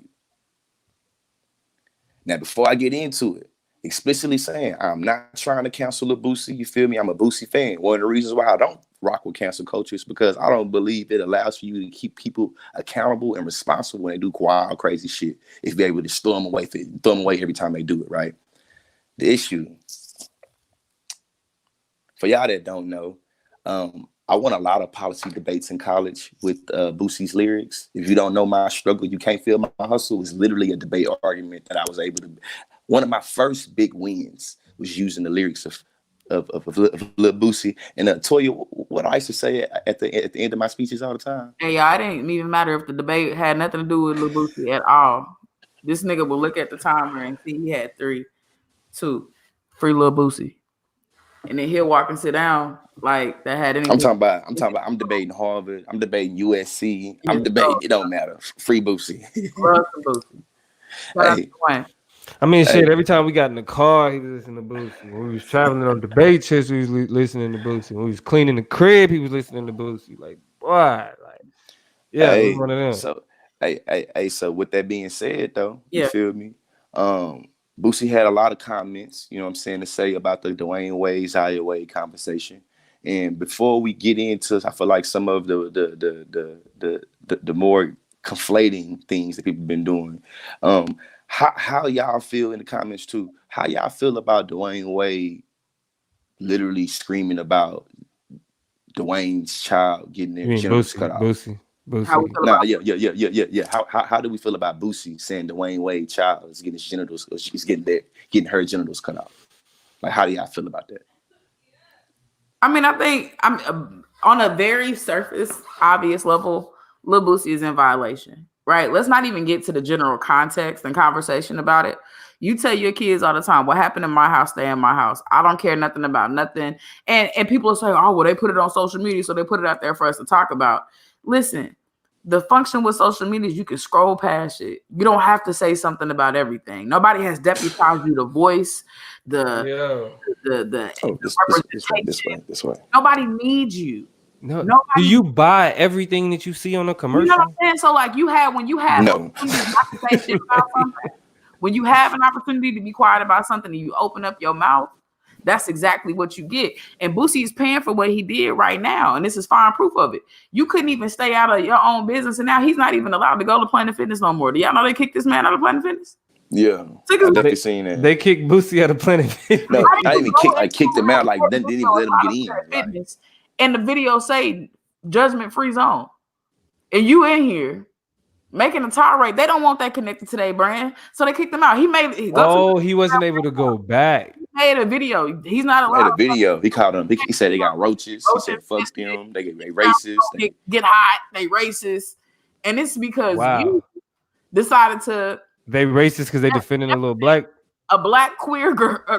Now, before I get into it, explicitly saying I'm not trying to cancel a Boosie. You feel me? I'm a Boosie fan. One of the reasons why I don't rock with cancel culture is because I don't believe it allows for you to keep people accountable and responsible when they do wild, crazy shit. If they're able to throw them away every time they do it, right? The issue, for y'all that don't know, I won a lot of policy debates in college with Boosie's lyrics. If you don't know my struggle, you can't feel my hustle, is literally a debate argument that I was able to. One of my first big wins was using the lyrics of Lil Boosie. And Toya, what I used to say at the end of my speeches all the time. Hey, y'all, it didn't even matter if the debate had nothing to do with Lil Boosie at all. This nigga will look at the timer and see he had 3, 2, free Lil Boosie. And then he'll walk and sit down like that had anything. I'm debating Harvard. I'm debating USC. I'm debating, it don't matter. Free Boosie. Hey. I mean, shit, every time we got in the car, he was listening to Boosie. When we was traveling on debate trips, we was listening to Boosie. When we was cleaning the crib, he was listening to Boosie. Like, boy, like, yeah, hey, one of them. So, so with that being said, though, you feel me? Boosie had a lot of comments, you know what I'm saying, to say about the Dwayne Wade, Zaya Wade conversation. And before we get into, I feel like some of the more conflating things that people have been doing, how y'all feel in the comments too? How y'all feel about Dwayne Wade literally screaming about Dwayne's child getting their genitals cut off? Boosie. How do we feel about Boosie saying Dwayne Wade child is getting his genitals, or she's getting her genitals cut off? Like, how do y'all feel about that? I mean, I think I'm on a very surface, obvious level, Lil Boosie is in violation, right? Let's not even get to the general context and conversation about it. You tell your kids all the time, what happened in my house, stay in my house. I don't care nothing about nothing. And people are saying, oh, well, they put it on social media, so they put it out there for us to talk about. Listen, the function with social media is you can scroll past it. You don't have to say something about everything. Nobody has deputized you to voice the this way. Nobody needs you. No. Do Nobody, you buy everything that you see on a you know what commercial? I'm saying? So like when you have No. opportunities not to say shit about something, when you have an opportunity to be quiet about something and you open up your mouth, that's exactly what you get. And Boosie is paying for what he did right now, and this is fine proof of it. You couldn't even stay out of your own business, and now he's not even allowed to go to Planet Fitness no more. Do y'all know they kicked this man out of Planet Fitness? Yeah, Took I his definitely seen that. They kicked Boosie out of Planet Fitness. No, How I you even go kicked into him out. Like a didn't even video let him get out of in. Planet Like, Fitness, and the video say judgment free zone, and you in here making a tirade. They don't want that connected to their brand, so they kicked him out. He Wasn't able to go back. made a video. He's not he made allowed a video. He called them. He said they got roaches. He said fuck to them. They racist. get hot. They racist, and it's because you Wow. decided to They racist because they defending a little black. a black queer girl, a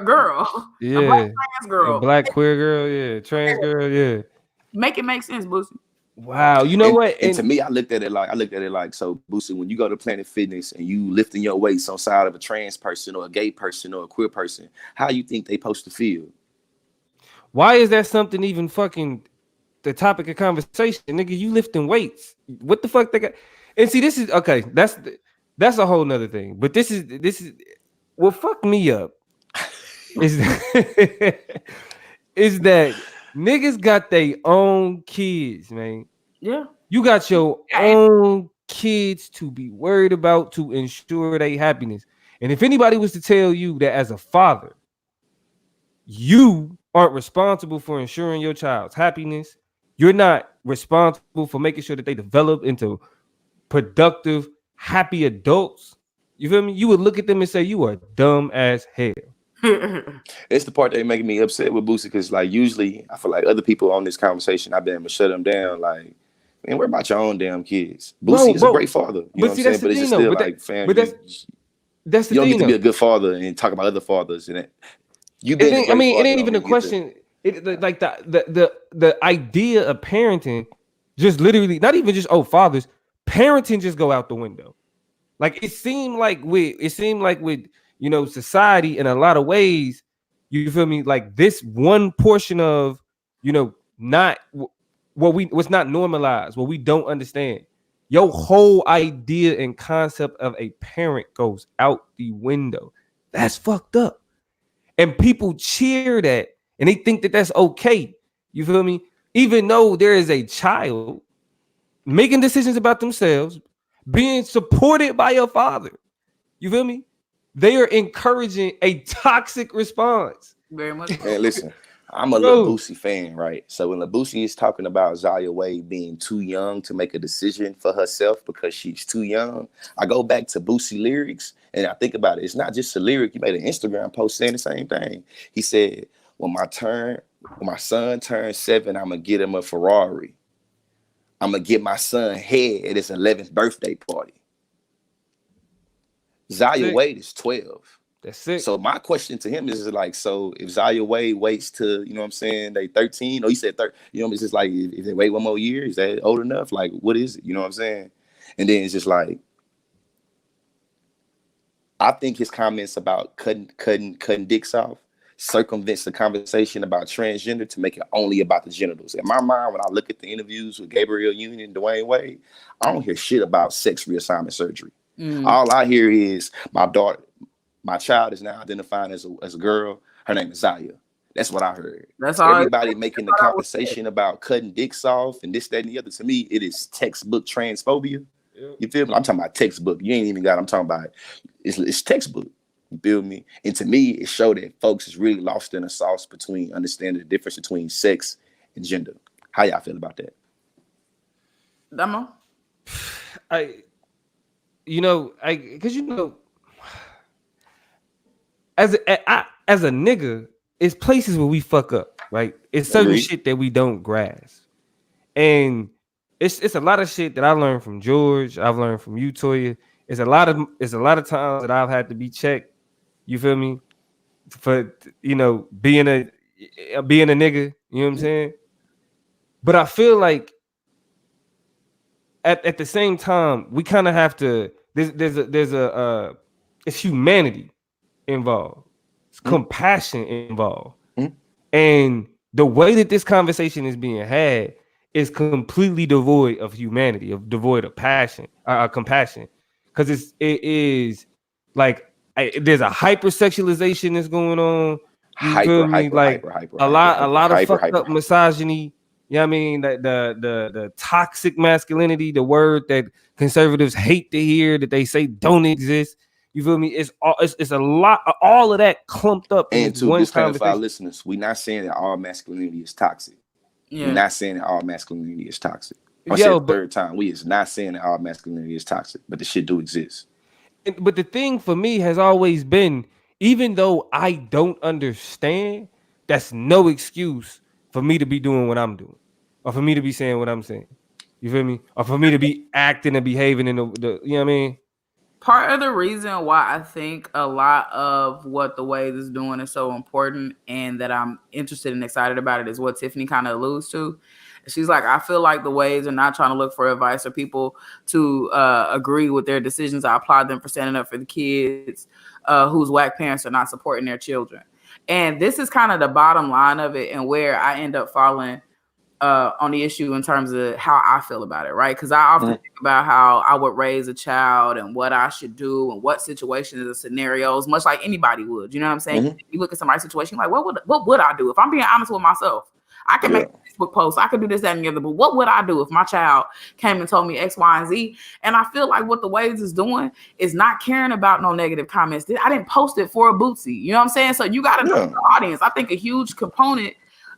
Yeah. black trans A girl. black queer girl. Yeah. Trans girl. Yeah. Make it make sense, Boosie. Wow. You know what? And to me, I looked at it like so, Boosie, when you go to Planet Fitness and you lifting your weights on side of a trans person or a gay person or a queer person, how you think they supposed to feel? Why is that something even fucking the topic of conversation? Nigga, you lifting weights. What the fuck they got? And see, this is okay. That's a whole nother thing. But this is what fucked me up is is that niggas got their own kids, man. Yeah. You got your own kids to be worried about to ensure their happiness. And if anybody was to tell you that as a father, you aren't responsible for ensuring your child's happiness, you're not responsible for making sure that they develop into productive, happy adults, you feel me? You would look at them and say, you are dumb as hell. It's the part that making me upset with Boosie because, like, usually I feel like other people on this conversation, I've been able to shut them down. Like, man, worry about your own damn kids. Boosie is a great father. You know what I'm saying? But it's just still like, fam, that's the you don't thing, get to be a good father and talk about other fathers. And you being a great father, it ain't even a question. Like the idea of parenting just literally, not even just fathers, parenting just go out the window. Like it seemed like with society in a lot of ways, you feel me? Like this one portion of not what's not normalized, what we don't understand. Your whole idea and concept of a parent goes out the window. That's fucked up. And people cheer that and they think that that's okay. You feel me? Even though there is a child making decisions about themselves, being supported by your father. You feel me? They are encouraging a toxic response. Very much. Man, listen, I'm a Lil Boosie fan, right? So when Lil Boosie is talking about Zaya Wade being too young to make a decision for herself because she's too young, I go back to Boosie lyrics and I think about it. It's not just a lyric. He made an Instagram post saying the same thing. He said, when my son turns 7, I'm going to get him a Ferrari. I'm going to get my son head at his 11th birthday party. Zaya Wade is 12. That's it. So my question to him is like, so if Zaya Wade waits to, you know what I'm saying, they 13, or he said 30, you know, it's just like, if they wait one more year, is that old enough? Like, what is it? You know what I'm saying? And then it's just like, I think his comments about cutting dicks off circumvents the conversation about transgender to make it only about the genitals. In my mind, when I look at the interviews with Gabrielle Union and Dwayne Wade, I don't hear shit about sex reassignment surgery. All I hear is my child is now identifying as a girl. Her name is Zaya. That's what I heard. That's all. Everybody making the conversation about cutting dicks off and this, that, and the other. To me, it is textbook transphobia. You feel me? I'm talking about textbook. You ain't even got. I'm talking about it's textbook. You feel me? And to me, it showed that folks is really lost in a sauce between understanding the difference between sex and gender. How y'all feel about that? Damo? As a nigga, it's places where we fuck up, right? It's certain shit that we don't grasp. And it's a lot of shit that I learned from George. I've learned from you, Toya. It's a lot of times that I've had to be checked. You feel me? For being a nigga. You know what I'm saying? But I feel like at the same time we kind of have to. It's humanity involved. It's compassion involved. And the way that this conversation is being had is completely devoid of humanity, of devoid of passion, compassion, because it is like there's a hypersexualization that's going on. You feel Hyper, me? hyper, Like hyper, hyper, a hyper, lot, a hyper, lot of hyper, fucked hyper, up hyper. misogyny. You know what I mean? The toxic masculinity, the word that conservatives hate to hear, that they say don't exist. You feel me? It's a lot, all of that clumped up in And this to one disclaimer for our conversation. listeners, we're not saying that all masculinity is toxic. We're Yeah. not saying that all masculinity is toxic. I said Yo, the third time, we is not saying that all masculinity is toxic, but the shit do exist. but the thing for me has always been, even though I don't understand, that's no excuse for me to be doing what I'm doing, or for me to be saying what I'm saying. You feel me? Or for me to be acting and behaving in the you know what I mean? Part of the reason why I think a lot of what the Waves is doing is so important and that I'm interested and excited about it is what Tiffany kind of alludes to. She's like, I feel like the Waves are not trying to look for advice or people to agree with their decisions. I applaud them for standing up for the kids whose Whack parents are not supporting their children. And this is kind of the bottom line of it and where I end up falling on the issue in terms of how I feel about it, right? Because I often think about how I would raise a child and what I should do and what situations and scenarios, much like anybody would. You know what I'm saying? You look at somebody's situation, like, what would I do? If I'm being honest with myself, I can make a Facebook post, I could do this, that, and the other, but what would I do if my child came and told me X, Y, and Z? And I feel like what the Waves is doing is not caring about no negative comments. I didn't post it for a bootsy. You know what I'm saying? So you got to know the audience. I think a huge component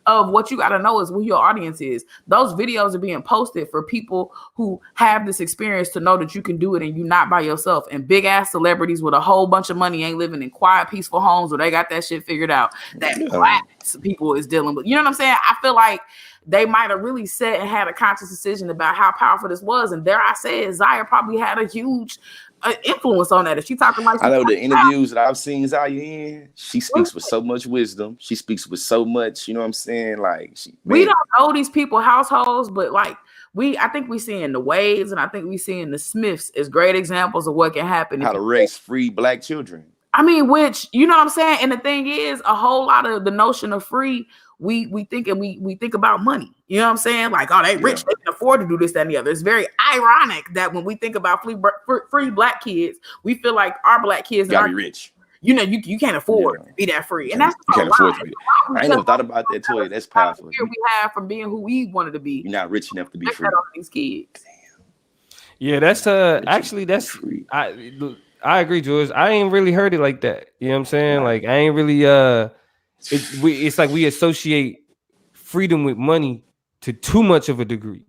of what you got to know is who your audience is. Those videos are being posted for people who have this experience to know that you can do it and you're not by yourself. And big ass celebrities with a whole bunch of money ain't living in quiet, peaceful homes where they got that shit figured out. That black people is dealing with. You know what I'm saying? I feel like they might have really sat and had a conscious decision about how powerful this was. And dare I say it, Zaya probably had a huge influence on that. If she talking like I know the interviews that I've seen Zaya in, she speaks with so much wisdom. She speaks with so much, you know what I'm saying? Like we don't know these people households, but like I think we seeing the Waves and I think we seeing the Smiths as great examples of what can happen. How to raise free black children. I mean, which you know what I'm saying? And the thing is, a whole lot of the notion of free, we think about money. You know what I'm saying? Like, oh, they rich, they can afford to do this, that, and the other. It's very ironic that when we think about free black kids, we feel like our black kids gotta be rich. You know, you can't afford to be that free, and that's you can't afford to be. I ain't never thought about that toy. That's powerful. Here we have from being who we wanted to be. You're not rich enough to be free. These kids. Yeah, that's actually that's I agree, George. I ain't really heard it like that. You know what I'm saying? Like I ain't really it's like we associate freedom with money to too much of a degree.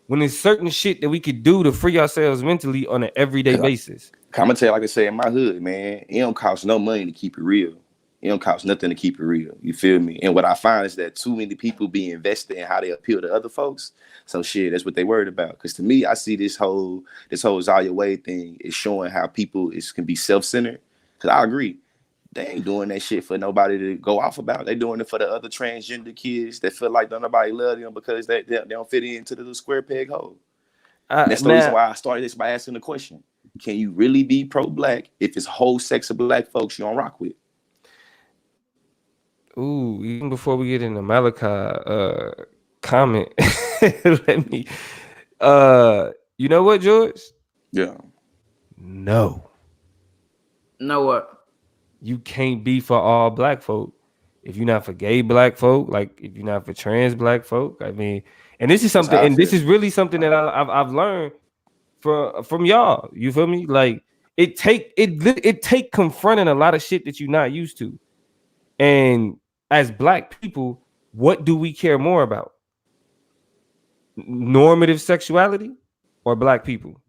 When there's certain shit that we could do to free ourselves mentally on an everyday basis. I'm gonna tell you, like I say in my hood, man, it don't cost no money to keep it real. It don't cost nothing to keep it real. You feel me? And what I find is that too many people be invested in how they appeal to other folks. So shit, that's what they worried about. Because to me, I see this whole Zaya Wade thing is showing how people can be self-centered. Because I agree, they ain't doing that shit for nobody to go off about. They doing it for the other transgender kids that feel like don't nobody love them because they don't fit into the little square peg hole. That's the reason why I started this by asking the question: can you really be pro-black if it's whole sex of black folks you don't rock with? Ooh, even before we get into Malachi comment, let me you know what, George? Yeah. No. Know what? You can't be for all black folk if you're not for gay black folk, like if you're not for trans black folk. I mean, and this is something, and this is really something that I've learned from y'all. You feel me? Like it take confronting a lot of shit that you're not used to. And as black people, what do we care more about? Normative sexuality or black people?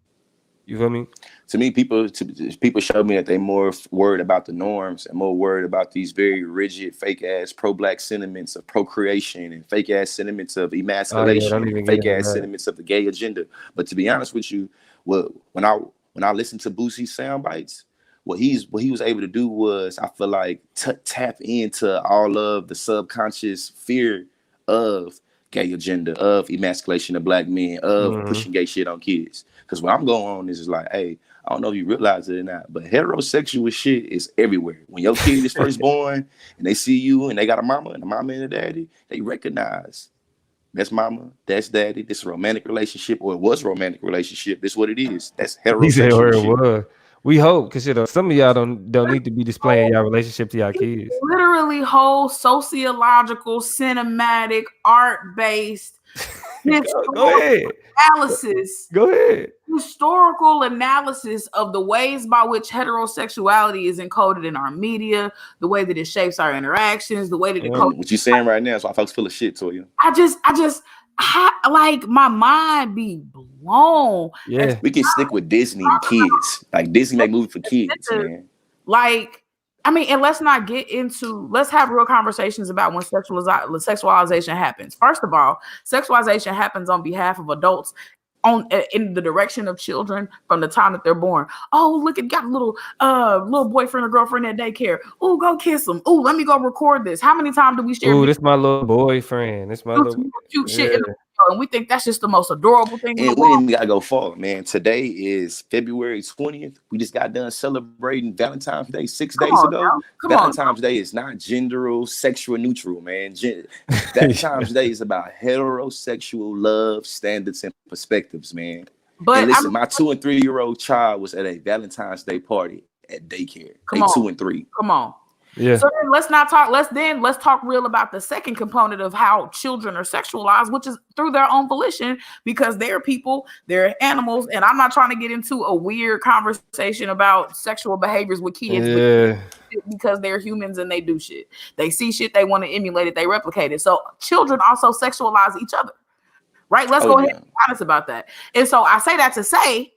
You feel me? To me, people show me that they're more worried about the norms and more worried about these very rigid, fake ass pro-black sentiments of procreation and fake ass sentiments of emasculation and fake ass sentiments of the gay agenda. But to be honest with you, when I listen to Boosie's sound bites, what he was able to do was, I feel like, tap into all of the subconscious fear of gay agenda, of emasculation of black men, of pushing gay shit on kids. Because what I'm going on is like, hey, I don't know if you realize it or not, but heterosexual shit is everywhere. When your kid is first born and they see you and they got a mama and a daddy, they recognize That's mama, that's daddy, this is a romantic relationship, or it was a romantic relationship. This is what it is. That's He said where heterosexual it shit. was. We hope, cause some of y'all don't need to be displaying y'all relationship to y'all kids. Literally whole sociological, cinematic, art-based Go ahead. analysis. Go ahead. Historical analysis of the ways by which heterosexuality is encoded in our media, the way that it shapes our interactions, the way that it What you saying right now is why folks full of shit to you. like my mind be blown. Yeah. We can stick with Disney and kids. Like Disney make movies for kids, man. Like, I mean, and let's have real conversations about when sexualization happens. First of all, sexualization happens on behalf of adults in the direction of children from the time that they're born. Oh, look, it got a little boyfriend or girlfriend at daycare. Oh, go kiss them. Oh, let me go record this. How many times do we share? Oh, this my little boyfriend. This my little cute shit in the video, and we think that's just the most adorable thing. And we didn't gotta go far, man. Today is February 20th. We just got done celebrating Valentine's Day 6 days ago. Valentine's Day is not gender sexual neutral, man. Valentine's Day is about heterosexual love standards and perspectives, man. But and listen, my 2 and 3 year old child was at a Valentine's Day party at daycare. They 2 and 3. Come on. Yeah. So then let's talk real about the second component of how children are sexualized, which is through their own volition, because they're people, they're animals, and I'm not trying to get into a weird conversation about sexual behaviors with kids, because they're humans and they do shit. They see shit, they want to emulate it, they replicate it. So children also sexualize each other, right? Let's go ahead and be honest about that. And so I say that to say,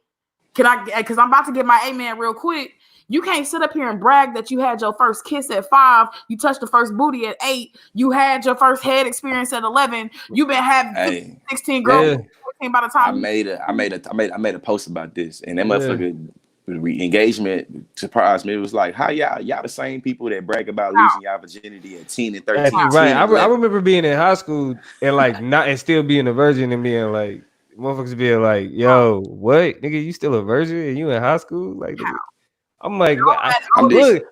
because I'm about to get my amen real quick. You can't sit up here and brag that you had your first kiss at 5, you touched the first booty at 8, you had your first head experience at 11, you've been having 16 girls by the time I made a post about this, and that motherfucker engagement surprised me. It was like, how y'all the same people that brag about losing y'all virginity at 10 and 13. Right. I remember being in high school and still being a virgin and being like, motherfuckers being like, yo, what? Nigga, you still a virgin and you in high school? Like, nigga. I'm like,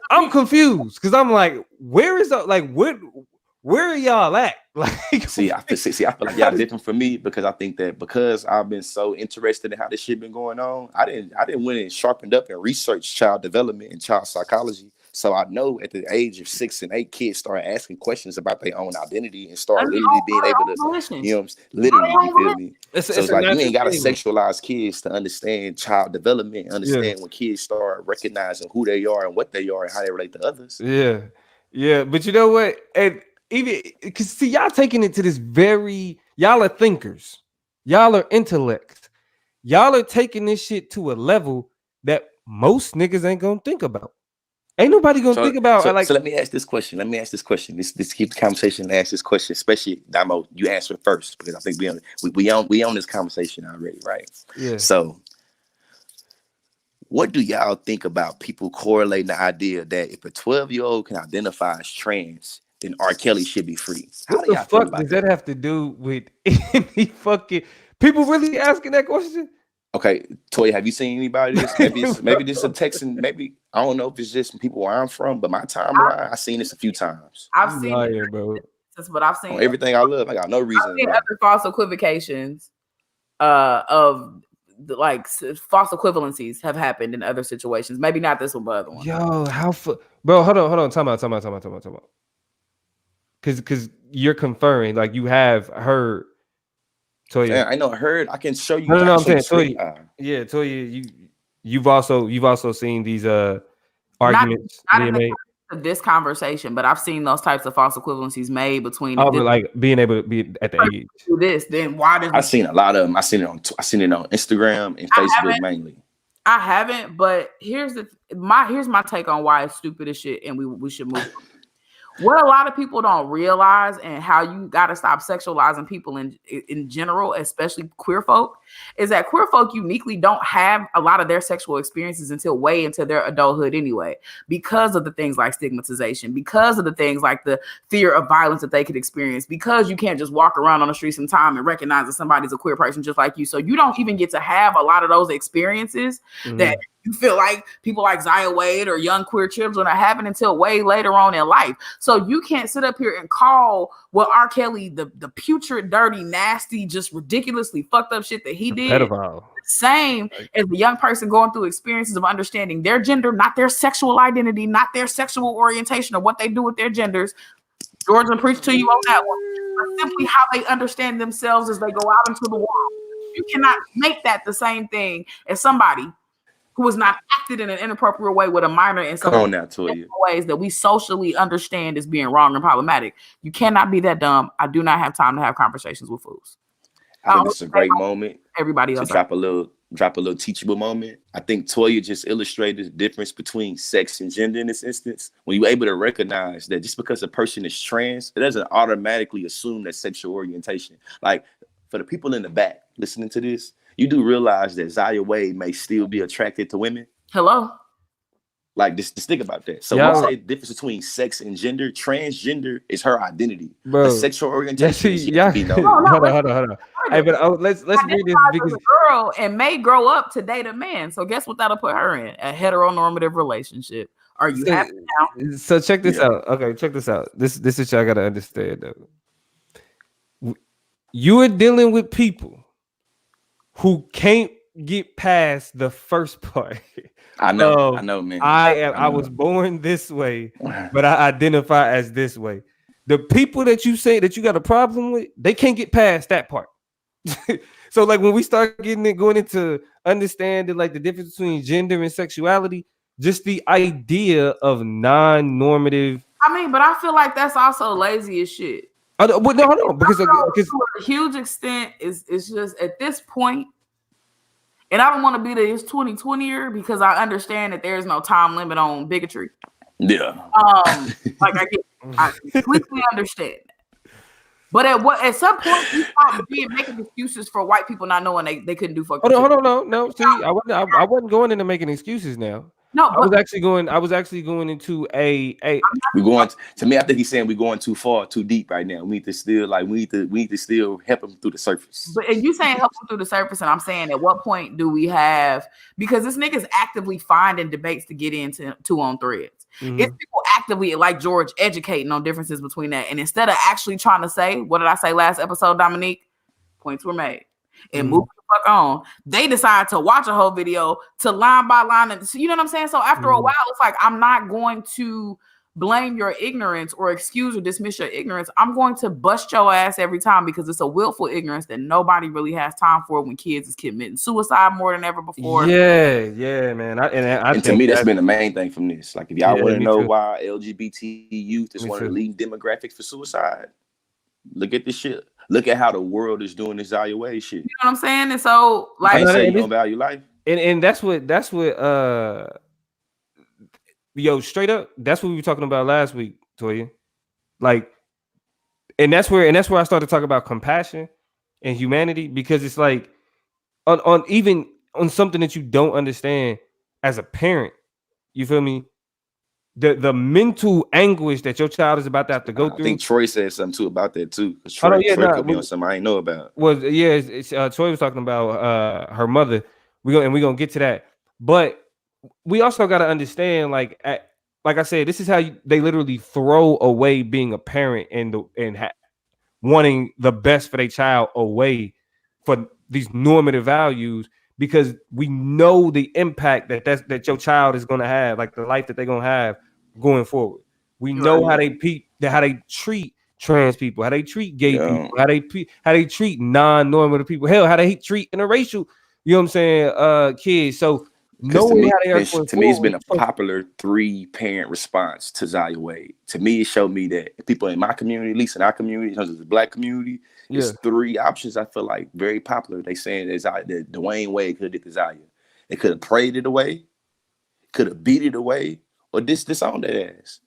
I'm confused because I'm like, where are y'all at? Like, see, I feel like y'all different from me because I think that because I've been so interested in how this shit been going on, I didn't went and sharpened up and researched child development and child psychology. So I know at the age of 6 and 8, kids start asking questions about their own identity and start literally being able to, literally, you feel me? So it's like you ain't got to sexualize kids to understand child development, understand when kids start recognizing who they are and what they are and how they relate to others. Yeah. Yeah. But you know what? And even because see, y'all taking it to this y'all are thinkers, y'all are intellects, y'all are taking this shit to a level that most niggas ain't gonna think about. Ain't nobody gonna think about So let me ask this question. This keep the conversation and ask this question, especially Damo, you answer it first because I think we own this conversation already, right? Yeah. So what do y'all think about people correlating the idea that if a 12-year-old can identify as trans, then R. Kelly should be free? What the fuck does that have to do with any fucking people really asking that question? Okay, Toya, have you seen anybody this? Maybe this is a Texan. Maybe I don't know if it's just people where I'm from, but my timeline, I've seen this a few times. I've seen it, bro. But I've seen everything I love. I got no reason. I've seen other false equivocations of false equivalencies have happened in other situations. Maybe not this one, but other one. Yo, bro? Hold on. Time out. Because you're conferring, like you have heard. Toya. Yeah, I know. Heard. I can show you. No, I'm saying Toya. Yeah, Toya. You've also seen these arguments being made. This conversation, but I've seen those types of false equivalencies made between like being able to be at the age. Do this, then why does I've seen a lot of them. I seen it on Instagram and Facebook mainly. I haven't, but here's my take on why it's stupid as shit, and we should move on. What a lot of people don't realize, and how you got to stop sexualizing people in general, especially queer folk, is that queer folk uniquely don't have a lot of their sexual experiences until way into their adulthood anyway, because of the things like stigmatization, because of the things like the fear of violence that they could experience, because you can't just walk around on the street sometime and recognize that somebody's a queer person just like you. So you don't even get to have a lot of those experiences that you feel like people like Zaya Wade or young queer children are having until way later on in life. So you can't sit up here and call what R. Kelly, the putrid, dirty, nasty, just ridiculously fucked up shit that he did. Pedophile. Same as the young person going through experiences of understanding their gender, not their sexual identity, not their sexual orientation or what they do with their genders. Georgia preached to you on that one. But simply how they understand themselves as they go out into the world. You cannot make that the same thing as somebody who has not acted in an inappropriate way with a minor in some ways that we socially understand as being wrong and problematic. You cannot be that dumb. I do not have time to have conversations with fools. I think it's a great moment. Everybody else to drop a little teachable moment. I think Toya just illustrated the difference between sex and gender in this instance. When you're able to recognize that just because a person is trans, it doesn't automatically assume that sexual orientation. Like for the people in the back listening to this, you do realize that Zaya Wade may still be attracted to women. Hello. Like just think about that. So when you say the difference between sex and gender, transgender is her identity. Bro. A sexual orientation. Hold on. Hey, but let's read this because a girl and may grow up to date a man. So guess what that'll put her in? A heteronormative relationship. Are you happy now? So check this out. Okay, check this out. This is what y'all gotta understand though. You are dealing with people who can't get past the first part. I know, man. I was born this way, but I identify as this way. The people that you say that you got a problem with, they can't get past that part. So like when we start going into understanding like the difference between gender and sexuality, just the idea of non-normative. I mean, but I feel like that's also lazy as shit. No, because to a huge extent it's just at this point. And I don't want to be the 2020er because I understand that there is no time limit on bigotry. Yeah. Like I completely understand that. But at some point you start making excuses for white people not knowing they couldn't do fucking shit. Hold on, no. See, I wasn't going into making excuses now. No, I was actually going into a. We're going to me. I think he's saying we're going too far, too deep right now. We need to still help him through the surface. But and you saying help him through the surface, and I'm saying at what point do we have, because this nigga's actively finding debates to get into on threads. Mm-hmm. It's people actively like George educating on differences between that, and instead of actually trying to say, what did I say last episode, Dominique? Points were made. And move the fuck on. They decide to watch a whole video to line by line, and you know what I'm saying. So after a while, it's like I'm not going to blame your ignorance or excuse or dismiss your ignorance. I'm going to bust your ass every time because it's a willful ignorance that nobody really has time for when kids is committing suicide more than ever before. Yeah, man. And to me, that's been the main thing from this. Like, if y'all want to know why LGBT youth is one of the leading demographics for suicide, look at this shit. Look at how the world is doing this Zaya Wade shit. You know what I'm saying? And so, like, you don't value life. And that's what yo, straight up, that's what we were talking about last week, Toya. Like, and that's where I started talking about compassion and humanity, because it's like on even on something that you don't understand as a parent, you feel me? The mental anguish that your child is about to have to go through. I think Troy said something too about that too. Troy could be on something I ain't know about. Well, yeah, Troy was talking about her mother. We're gonna get to that, but we also got to understand, like I said, this is how they literally throw away being a parent and wanting the best for their child away for these normative values, because we know the impact that your child is gonna have, like the life that they're gonna have going forward. We know how they treat trans people, how they treat gay people, how they treat non-normative people, hell, how they treat interracial, you know what I'm saying, kids. So knowing how they are to me, it's been a popular 3-parent response to Zaya Wade. To me, it showed me that people in my community, at least in our community, in terms of the Black community, it's 3 options I feel like very popular. They saying that Dwayne Wade could have did the Zaya. They could have prayed it away, could have beat it away, or disowned that ass.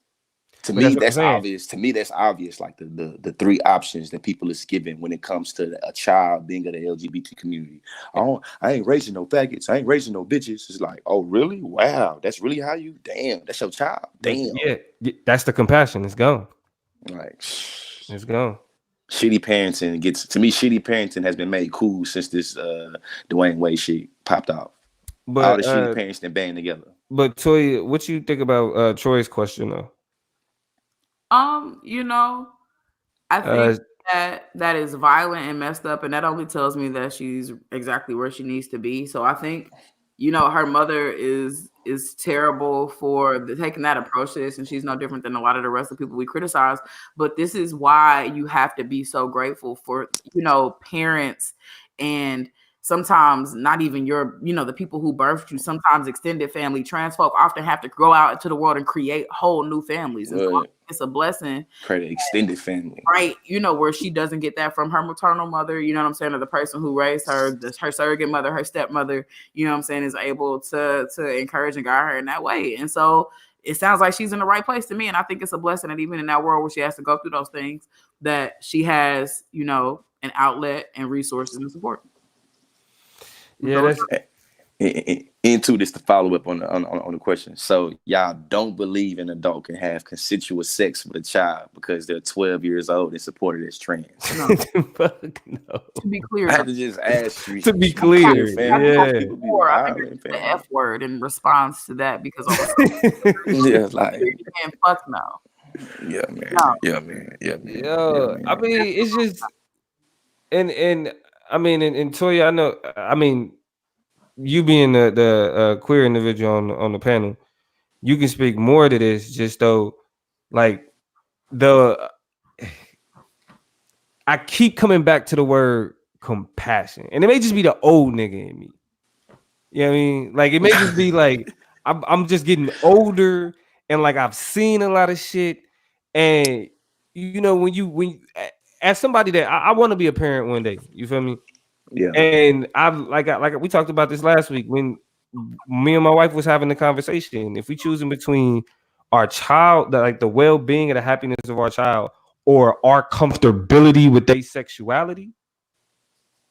To me, that's obvious. To me, that's obvious. Like the 3 options that people is given when it comes to a child being of the LGBT community. I ain't raising no faggots. I ain't raising no bitches. It's like, oh really? Wow, that's really how you? Damn, that's your child. Damn. Yeah, that's the compassion. It's gone. Like, it's gone. Shitty parenting has been made cool since this Dwayne Wade shit popped off. All But the shitty parents that band together. but Toya, what you think about Troy's question though? You know, I think that is violent and messed up, and that only tells me that she's exactly where she needs to be. So I think, her mother is terrible for taking that approach to this, and she's no different than a lot of the rest of the people we criticize. But this is why you have to be so grateful for parents, and sometimes not even the people who birthed you. Sometimes extended family, trans folk often have to go out into the world and create whole new families, and so it's a blessing. Create an extended family, right? Where she doesn't get that from her maternal mother, you know what I'm saying, or the person who raised her, her surrogate mother, her stepmother, you know what I'm saying, is able to encourage and guide her in that way. And so it sounds like she's in the right place to me, and I think it's a blessing that even in that world where she has to go through those things, that she has an outlet and resources and support. Yeah, that's into this to follow up on the question. So y'all don't believe an adult can have consensual sex with a child because they're 12 years old and supported as trans? No. Fuck no. To be clear, I had to just ask you. To be clear, I think it's the F word in response to that, because yeah, like fuck no. Yeah, man. No. Yeah, man. Yeah, man. Yeah, I mean, it's just, and I mean, and Toya, I know, I mean, you being the queer individual on the panel, you can speak more to this. Just though, like I keep coming back to the word compassion, and it may just be the old nigga in me. You know what I mean? Like, it may just be like I'm just getting older, and like I've seen a lot of shit, and when as somebody that I want to be a parent one day, you feel me? Yeah. And like we talked about this last week when me and my wife was having the conversation. If we choosing between our child, the well-being and the happiness of our child, or our comfortability with their sexuality,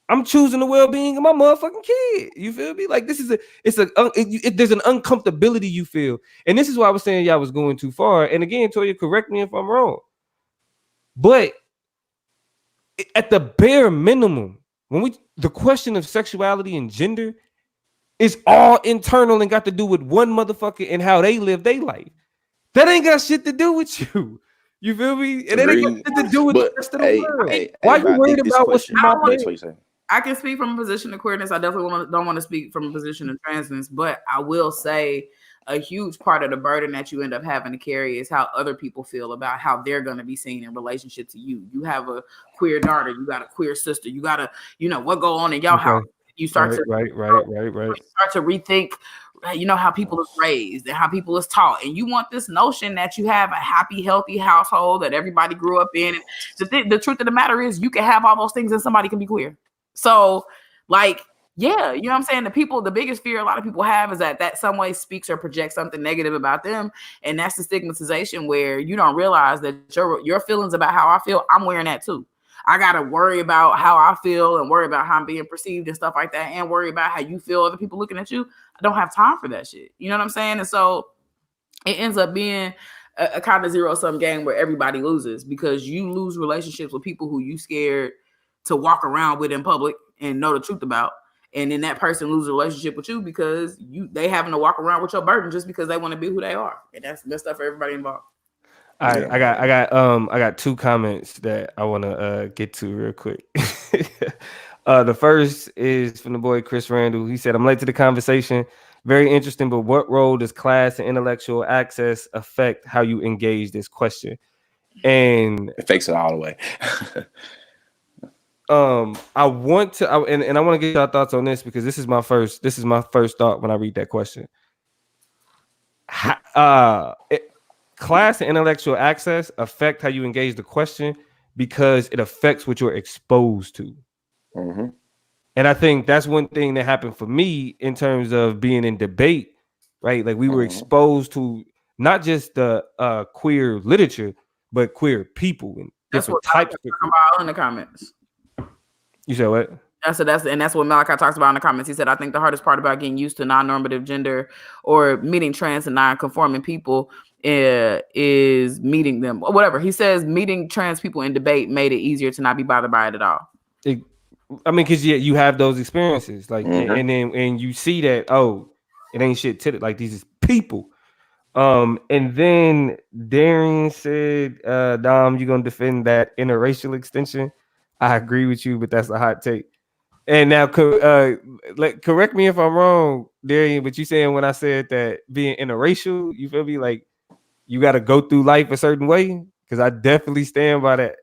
I'm choosing the well-being of my motherfucking kid. You feel me? Like, there's an uncomfortability you feel, and this is why I was saying y'all was going too far. And again, Toya, correct me if I'm wrong, but at the bare minimum, the question of sexuality and gender is all internal and got to do with one motherfucker and how they live their life. That ain't got shit to do with you. You feel me? And it ain't got shit to do with the rest of the world. Why you worried about what's in my bed? I can speak from a position of queerness. I definitely don't want to speak from a position of transness, but I will say a huge part of the burden that you end up having to carry is how other people feel about how they're going to be seen in relationship to you. You have a queer daughter, you got a queer sister, you got what go on in your house. You start to start to rethink, how people is raised and how people is taught, and you want this notion that you have a happy, healthy household that everybody grew up in. And the truth of the matter is, you can have all those things and somebody can be queer. So, like, yeah, you know what I'm saying? The biggest fear a lot of people have is that some way speaks or projects something negative about them. And that's the stigmatization, where you don't realize that your feelings about how I feel, I'm wearing that too. I got to worry about how I feel and worry about how I'm being perceived and stuff like that, and worry about how you feel, other people looking at you. I don't have time for that shit. You know what I'm saying? And so it ends up being a kind of zero-sum game where everybody loses, because you lose relationships with people who you scared to walk around with in public and know the truth about. And then that person loses a relationship with you because they having to walk around with your burden just because they want to be who they are. And that's messed up for everybody involved. All right, I got two comments that I want to get to real quick. The first is from the boy Chris Randall. He said, "I'm late to the conversation. Very interesting, but what role does class and intellectual access affect how you engage this question?" And it affects it all the way. I want to, and I want to get your thoughts on this, because this is my first thought when I read that question. Class and intellectual access affect how you engage the question because it affects what you're exposed to. Mm-hmm. And I think that's one thing that happened for me in terms of being in debate, right? Like, we were exposed to not just the queer literature, but queer people and different types. In the comments. You said what? That's what Malachi talks about in the comments. He said, "I think the hardest part about getting used to non-normative gender or meeting trans and non-conforming people is meeting them." Or whatever. He says meeting trans people in debate made it easier to not be bothered by it at all. I mean, because yeah, you have those experiences, like, Mm-hmm. and you see that, oh, it ain't shit to it. Like, these is people. And then Darian said, Dom, you gonna defend that interracial extension? I agree with you, but that's a hot take. And now, correct me if I'm wrong, Darian, but you saying when I said that being interracial, you feel me? Like, you got to go through life a certain way? Because I definitely stand by that.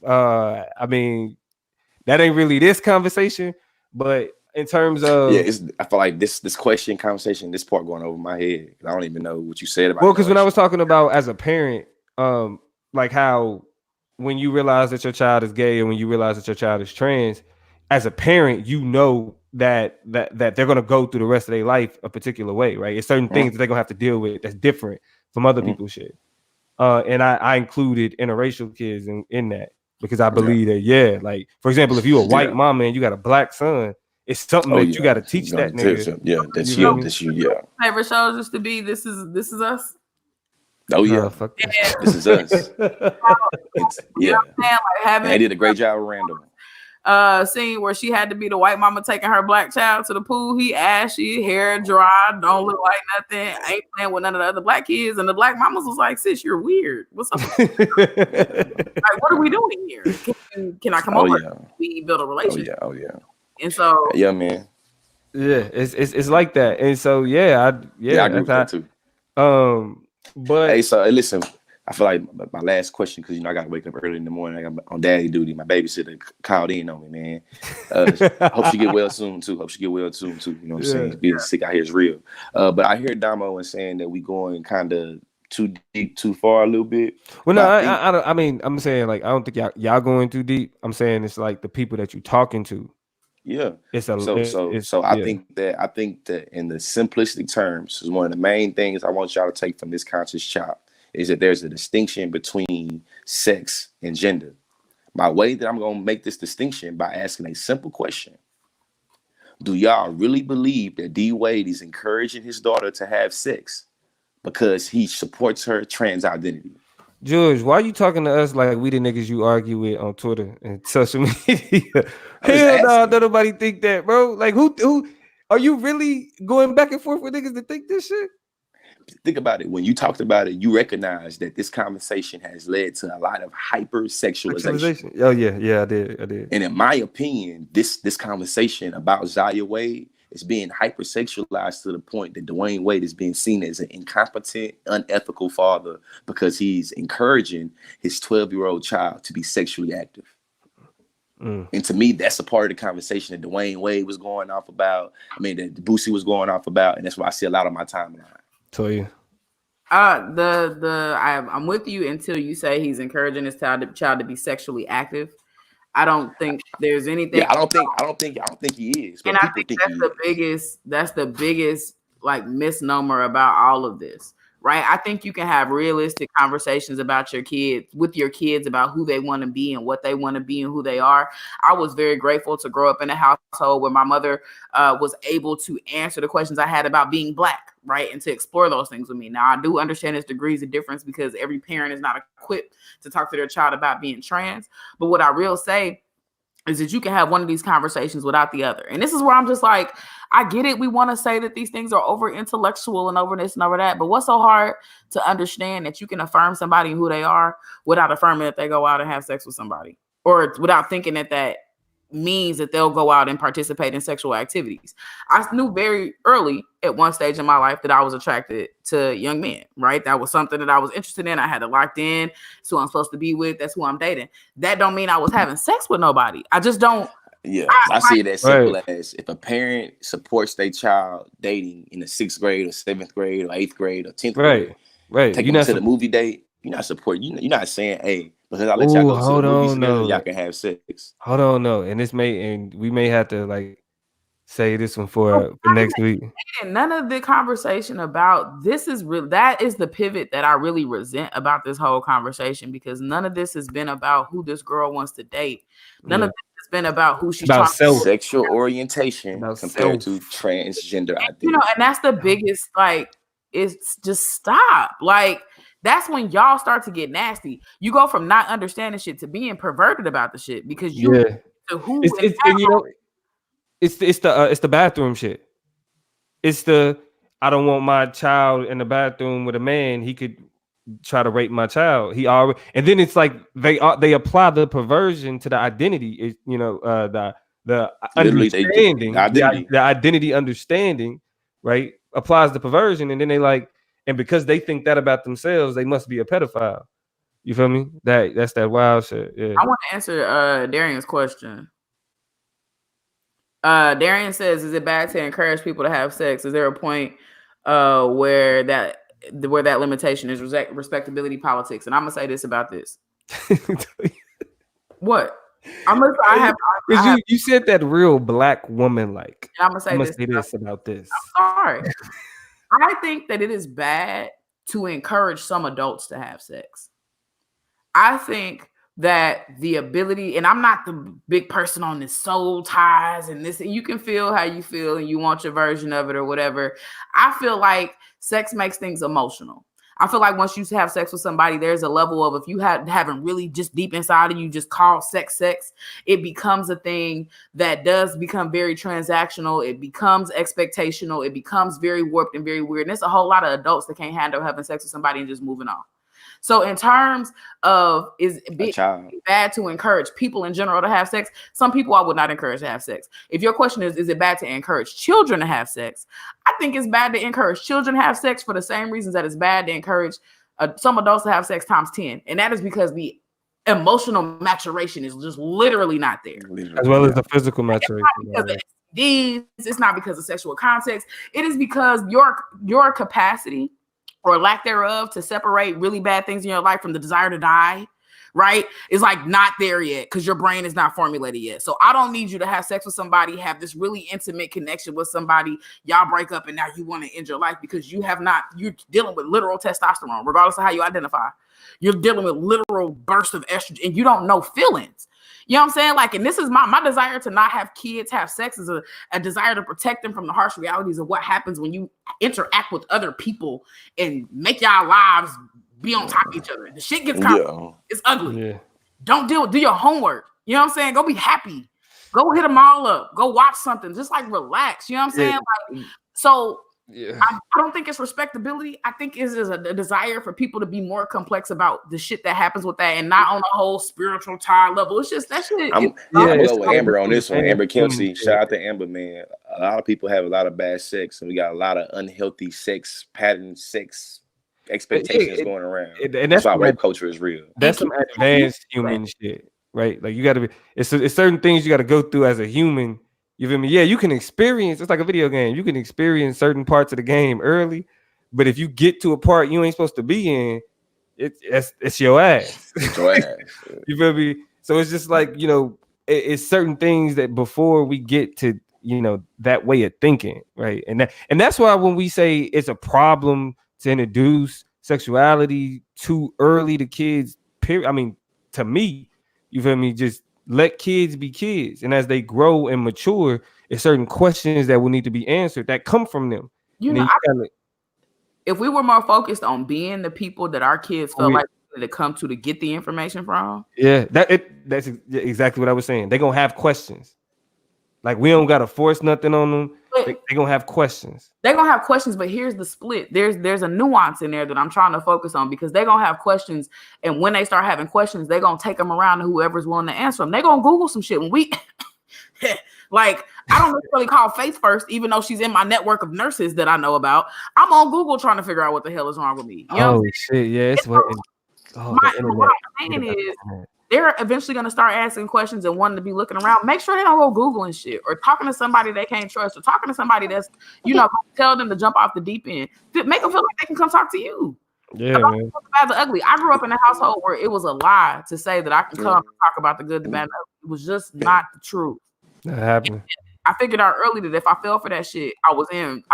I mean, that ain't really this conversation, but in terms Yeah, of, I feel like this question conversation, this part going over my head. I don't even know what you said about well, because when I was interracial. talking about as a parent, like how when you realize that your child is gay, or when you realize that your child is trans, as a parent, you know that they're gonna go through the rest of their life a particular way, right? It's certain things that they're gonna have to deal with that's different from other Mm-hmm. people's shit. And I included interracial kids in that because I Yeah, believe that, yeah, like, for example, if you're a white yeah. mama and you got a black son, it's something Oh that you got yeah, to teach gonna that nigga. yeah. You feel me? That's you. Yeah. Favorite shows used to be This Is Us. Oh Nah, yeah, fuck that And this is us. shit. It's you know yeah, what I'm saying? Like and they having did a great job with Randall. scene where she had to be the white mama taking her black child to the pool. He ashy, hair dry, don't look like nothing. Ain't playing with none of the other black kids. And the black mamas was like, "Sis, you're weird. What's up? Like, what are we doing here? Can I come Oh over? yeah, We build a oh relationship." yeah, oh yeah, And so yeah, man. Yeah, it's like that, and so yeah, Yeah, I agree that's with that too. but Hey, so hey, listen, I feel like my last question, because I got to wake up early in the morning. I got on daddy duty. My babysitter called in on me, man. Hope she get well soon too. Hope she get well soon too. You know what I'm Yeah. saying? Being sick out here is real. But I hear Damo and saying that we going kind of too deep, too far a little bit. Well, no, But I think, I don't. I mean, I'm saying, like, I don't think y'all going too deep. I'm saying it's like the people that you talking to. yeah. It's So yeah. I think that in the simplistic terms, is one of the main things I want y'all to take from this conscious chop is that there's a distinction between sex and gender. My way that I'm going to make this distinction by asking a simple question. Do y'all really believe that D Wade is encouraging his daughter to have sex because he supports her trans identity? George, why you talking to us like we the niggas you argue with on Twitter and social media? I'm just Hell no, asking. don't nobody think that, bro. Like, who are you really going back and forth with niggas to think this shit? Think about it. When you talked about it, you recognize that this conversation has led to a lot of hypersexualization. Sexualization. Oh yeah, I did. And in my opinion, this conversation about Zaya Wade is being hypersexualized to the point that Dwayne Wade is being seen as an incompetent, unethical father because he's encouraging his 12-year-old child to be sexually active. And to me, that's a part of the conversation that Dwayne Wade was going off about. I mean, that Boosie was going off about, and that's why I see a lot of my timeline. Toya. I'm with you until you say he's encouraging his child to be sexually active. I don't think there's anything. Yeah, I don't think he is, And but I people think think he is. that's the biggest like misnomer about all of this, right? I think you can have realistic conversations about your kids about who they want to be and what they want to be and who they are. I was very grateful to grow up in a household where my mother was able to answer the questions I had about being Black, right? And to explore those things with me. Now, I do understand there's degrees of difference because every parent is not equipped to talk to their child about being trans. But what I will say is that you can have one of these conversations without the other. And this is where I'm just like, I get it. We want to say that these things are over intellectual and over this and over that. But what's so hard to understand that you can affirm somebody who they are without affirming that they go out and have sex with somebody, or without thinking that that means that they'll go out and participate in sexual activities. I knew very early at one stage in my life that I was attracted to young men, right? That was something that I was interested in. I had it locked in. It's who I'm supposed to be with. That's who I'm dating. That don't mean I was having sex with nobody. I just don't. Yeah, I see it as simple Right. as if a parent supports their child dating in the 6th grade or 7th grade or 8th grade or 10th grade, Right. take You're them not to the movie date. You're not supporting. You're not saying, "Hey, because I let y'all Oh, go to the hold movies on, together, no. y'all can have sex." Hold on, no. And we may have to like say this one for next week. And none of the conversation about this is real. That is the pivot that I really resent about this whole conversation, because none of this has been about who this girl wants to date. None of this has been about who she's About trying self. Sexual orientation About compared to self. transgender to, identity. and that's the biggest, like, it's just stop. Like, that's when y'all start to get nasty. You go from not understanding shit to being perverted about the shit because you Yeah. the who It's and you know it's the bathroom shit. It's the I don't want my child in the bathroom with a man. He could try to rape my child. He already, and then it's like they apply the perversion to the identity. It, you know, the Literally, they understanding, identity. the identity understanding, right? Applies the perversion, and then they like, and because they think that about themselves, they must be a pedophile. You feel me? That's that wild shit. Yeah. I want to answer Darian's question. Darian says, "Is it bad to encourage people to have sex? Is there a point where that limitation is respectability politics?" And I'm gonna say this about this. What? You said that real black woman like. I'm gonna say this about this. I'm sorry. I think that it is bad to encourage some adults to have sex. I think that the ability, and I'm not the big person on this soul ties and this, you can feel how you feel and you want your version of it or whatever. I feel like sex makes things emotional. I feel like once you have sex with somebody, there's a level of, if you haven't really just deep inside of you just call sex, it becomes a thing that does become very transactional. It becomes expectational. It becomes very warped and very weird. And there's a whole lot of adults that can't handle having sex with somebody and just moving on. So in terms of is it bad to encourage people in general to have sex? Some people I would not encourage to have sex. If your question is it bad to encourage children to have sex? I think it's bad to encourage children to have sex for the same reasons that it's bad to encourage some adults to have sex times 10. And that is because the emotional maturation is just literally not there. As well as the physical maturation. It's not because of sexual context. It is because your capacity or lack thereof to separate really bad things in your life from the desire to die, right, is like not there yet because your brain is not formulated yet. So I don't need you to have sex with somebody, have this really intimate connection with somebody, y'all break up and now you want to end your life because you're dealing with literal testosterone, regardless of how you identify. You're dealing with literal bursts of estrogen and you don't know feelings. You know what I'm saying? Like, and this is my desire to not have kids have sex is a desire to protect them from the harsh realities of what happens when you interact with other people and make y'all lives be on top of each other. The shit gets complicated. It's ugly. Yeah. Don't do your homework. You know what I'm saying? Go be happy. Go hit them all up. Go watch something. Just like relax. You know what I'm saying? Like, so I don't think it's respectability. I think it's a desire for people to be more complex about the shit that happens with that and not on a whole spiritual tie level. It's just that shit. I'm gonna go with Amber on this one. Amber Kelsey. Shout out to Amber, man. A lot of people have a lot of bad sex and we got a lot of unhealthy sex patterns, sex expectations going around. And that's why rape culture is real. That's some advanced human shit, right? Like you gotta be it's certain things you gotta go through as a human. You feel me? Yeah, you can experience, it's like a video game. You can experience certain parts of the game early, but if you get to a part you ain't supposed to be in, it's your ass. It's your ass. You feel me? So it's just like, you know, it's certain things that before we get to, you know, that way of thinking, right? And that's why when we say it's a problem to introduce sexuality too early to kids, period. I mean, to me, you feel me? Just let kids be kids, and as they grow and mature, there's certain questions that will need to be answered that come from them. You know, if we were more focused on being the people that our kids feel like to come to get the information from, that's exactly what I was saying. They're gonna have questions. Like we don't gotta force nothing on them. They're gonna have questions. They're gonna have questions, but here's the split. There's a nuance in there that I'm trying to focus on because they're gonna have questions, and when they start having questions, they're gonna take them around to whoever's willing to answer them. They're gonna Google some shit. When we like, I don't necessarily call Faith first, even though she's in my network of nurses that I know about. I'm on Google trying to figure out what the hell is wrong with me. You know shit, yeah, it's what I'm saying is they're eventually going to start asking questions and wanting to be looking around. Make sure they don't go Googling shit or talking to somebody they can't trust or talking to somebody that's, you know, tell them to jump off the deep end. Make them feel like they can come talk to you. Yeah, man. Bad, the ugly. I grew up in a household where it was a lie to say that I can come and talk about the good, the bad, and the ugly. It was just not the truth. That happened. I figured out early that if I fell for that shit, I was in.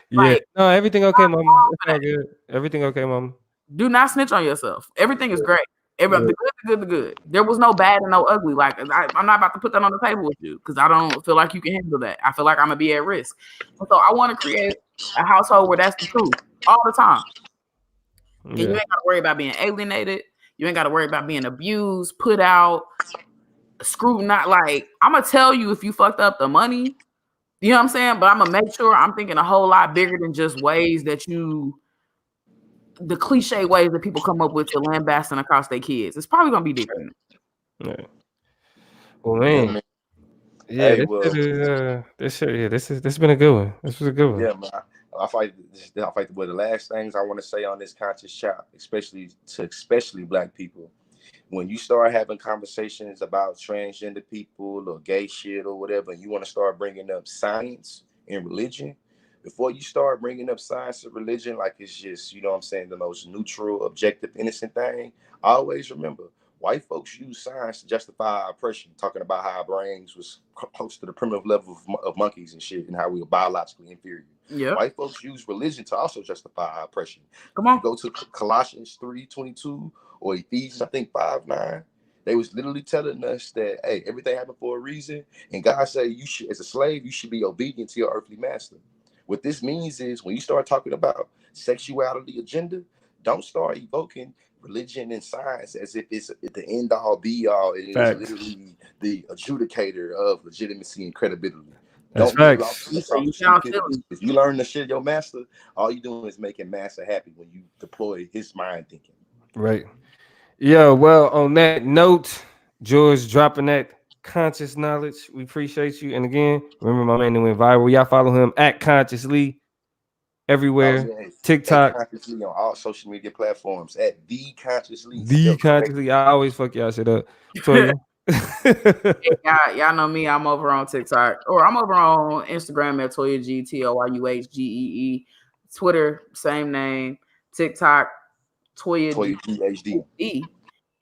Yeah. No, everything okay, mama. It's all good. Everything okay, mama. Do not snitch on yourself. Everything is great. The good. There was no bad and no ugly. Like I'm not about to put that on the table with you because I don't feel like you can handle that. I feel like I'm gonna be at risk. And so I want to create a household where that's the truth all the time. And you ain't gotta worry about being alienated. You ain't gotta worry about being abused, put out. scrutinize. Like, I'm gonna tell you if you fucked up the money. You know what I'm saying? But I'm gonna make sure I'm thinking a whole lot bigger than just ways that the cliche ways that people come up with to lambasting across their kids. It's probably gonna be deeper than Yeah. Well, Yeah, man. man. Yeah, Hey, well, this has been a good one. This was a good one. yeah, man. I fight. I fight. But the last things I want to say on this conscious chop, especially black people, when you start having conversations about transgender people or gay shit or whatever, and you want to start bringing up science and religion, before you start bringing up science and religion, like it's just, you know what I'm saying, the most neutral, objective, innocent thing, always remember, white folks use science to justify our oppression, talking about how our brains was close to the primitive level of monkeys and shit, and how we were biologically inferior. Yeah. White folks use religion to also justify our oppression. Come If on. you go to Colossians 3:22 or Ephesians, I think 5:9, they was literally telling us that, hey, everything happened for a reason, and God said you should, as a slave, you should be obedient to your earthly master. What this means is when you start talking about sexuality agenda, don't start evoking religion and science as if it's the end all be all. It is Facts. literally the adjudicator of legitimacy and credibility. That's Don't get lost facts. in the You sauce, sound because silly. if you learn to shit your master, all you're doing is making master happy when you deploy his mind thinking. Right. Yeah, well, on that note, George dropping that conscious knowledge. We appreciate you. And again, remember my man that went viral. Y'all follow him at Consciously Oh everywhere. yeah, at TikTok, consciously on all social media platforms at the consciously the spelled correctly. Consciously. I always fuck y'all shit up. Toya. Y'all know me. I'm over on TikTok, or I'm over on Instagram at Toya G ToyuhGee. Twitter, same name. TikTok, Toya Toy PhD. G.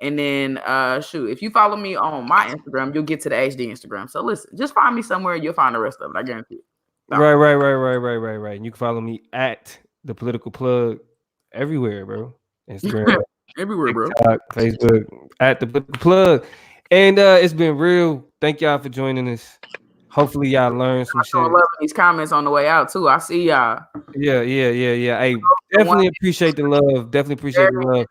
And then shoot, if you follow me on my Instagram, you'll get to the HD Instagram. So listen, just find me somewhere, you'll find the rest of it. I guarantee it. Right. And you can follow me at the political plug everywhere, bro. Instagram, Everywhere, bro. TikTok, Facebook, at the political plug. And it's been real. Thank y'all for joining us. Hopefully y'all learned some I'm shit. loving these comments on the way out too. I see y'all. Yeah. Hey, definitely appreciate the love. Definitely appreciate the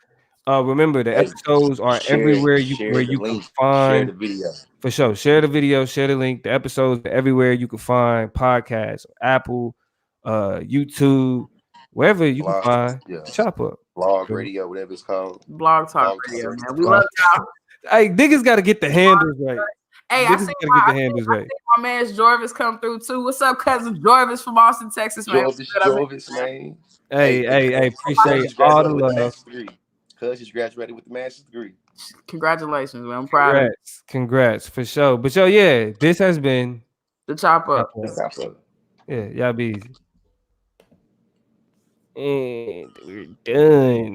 love. Remember the Hey, episodes are everywhere where share the you can link, share find. the video. For sure. Share the video, share the link. The episodes are everywhere you can find podcasts, Apple, YouTube, wherever you can Blog, find yeah, Chop Up. blog radio, whatever it's called. Blog Talk Blog Radio, radio. man. We love y'all. Hey, niggas gotta get the handles right. Hey, Niggas gotta get the handles right. my man Jorvis come through too. What's up, cousin Jorvis from Austin, Texas, man? Jorvis, man. Hey, Cuz appreciate just all the graduated with the love. master's degree. Cuz just graduated with the master's degree. Congratulations, man. I'm proud of you. Congrats, for sure. But yo, yeah, this has been The Chop Up. Yeah, y'all be easy. And we're done.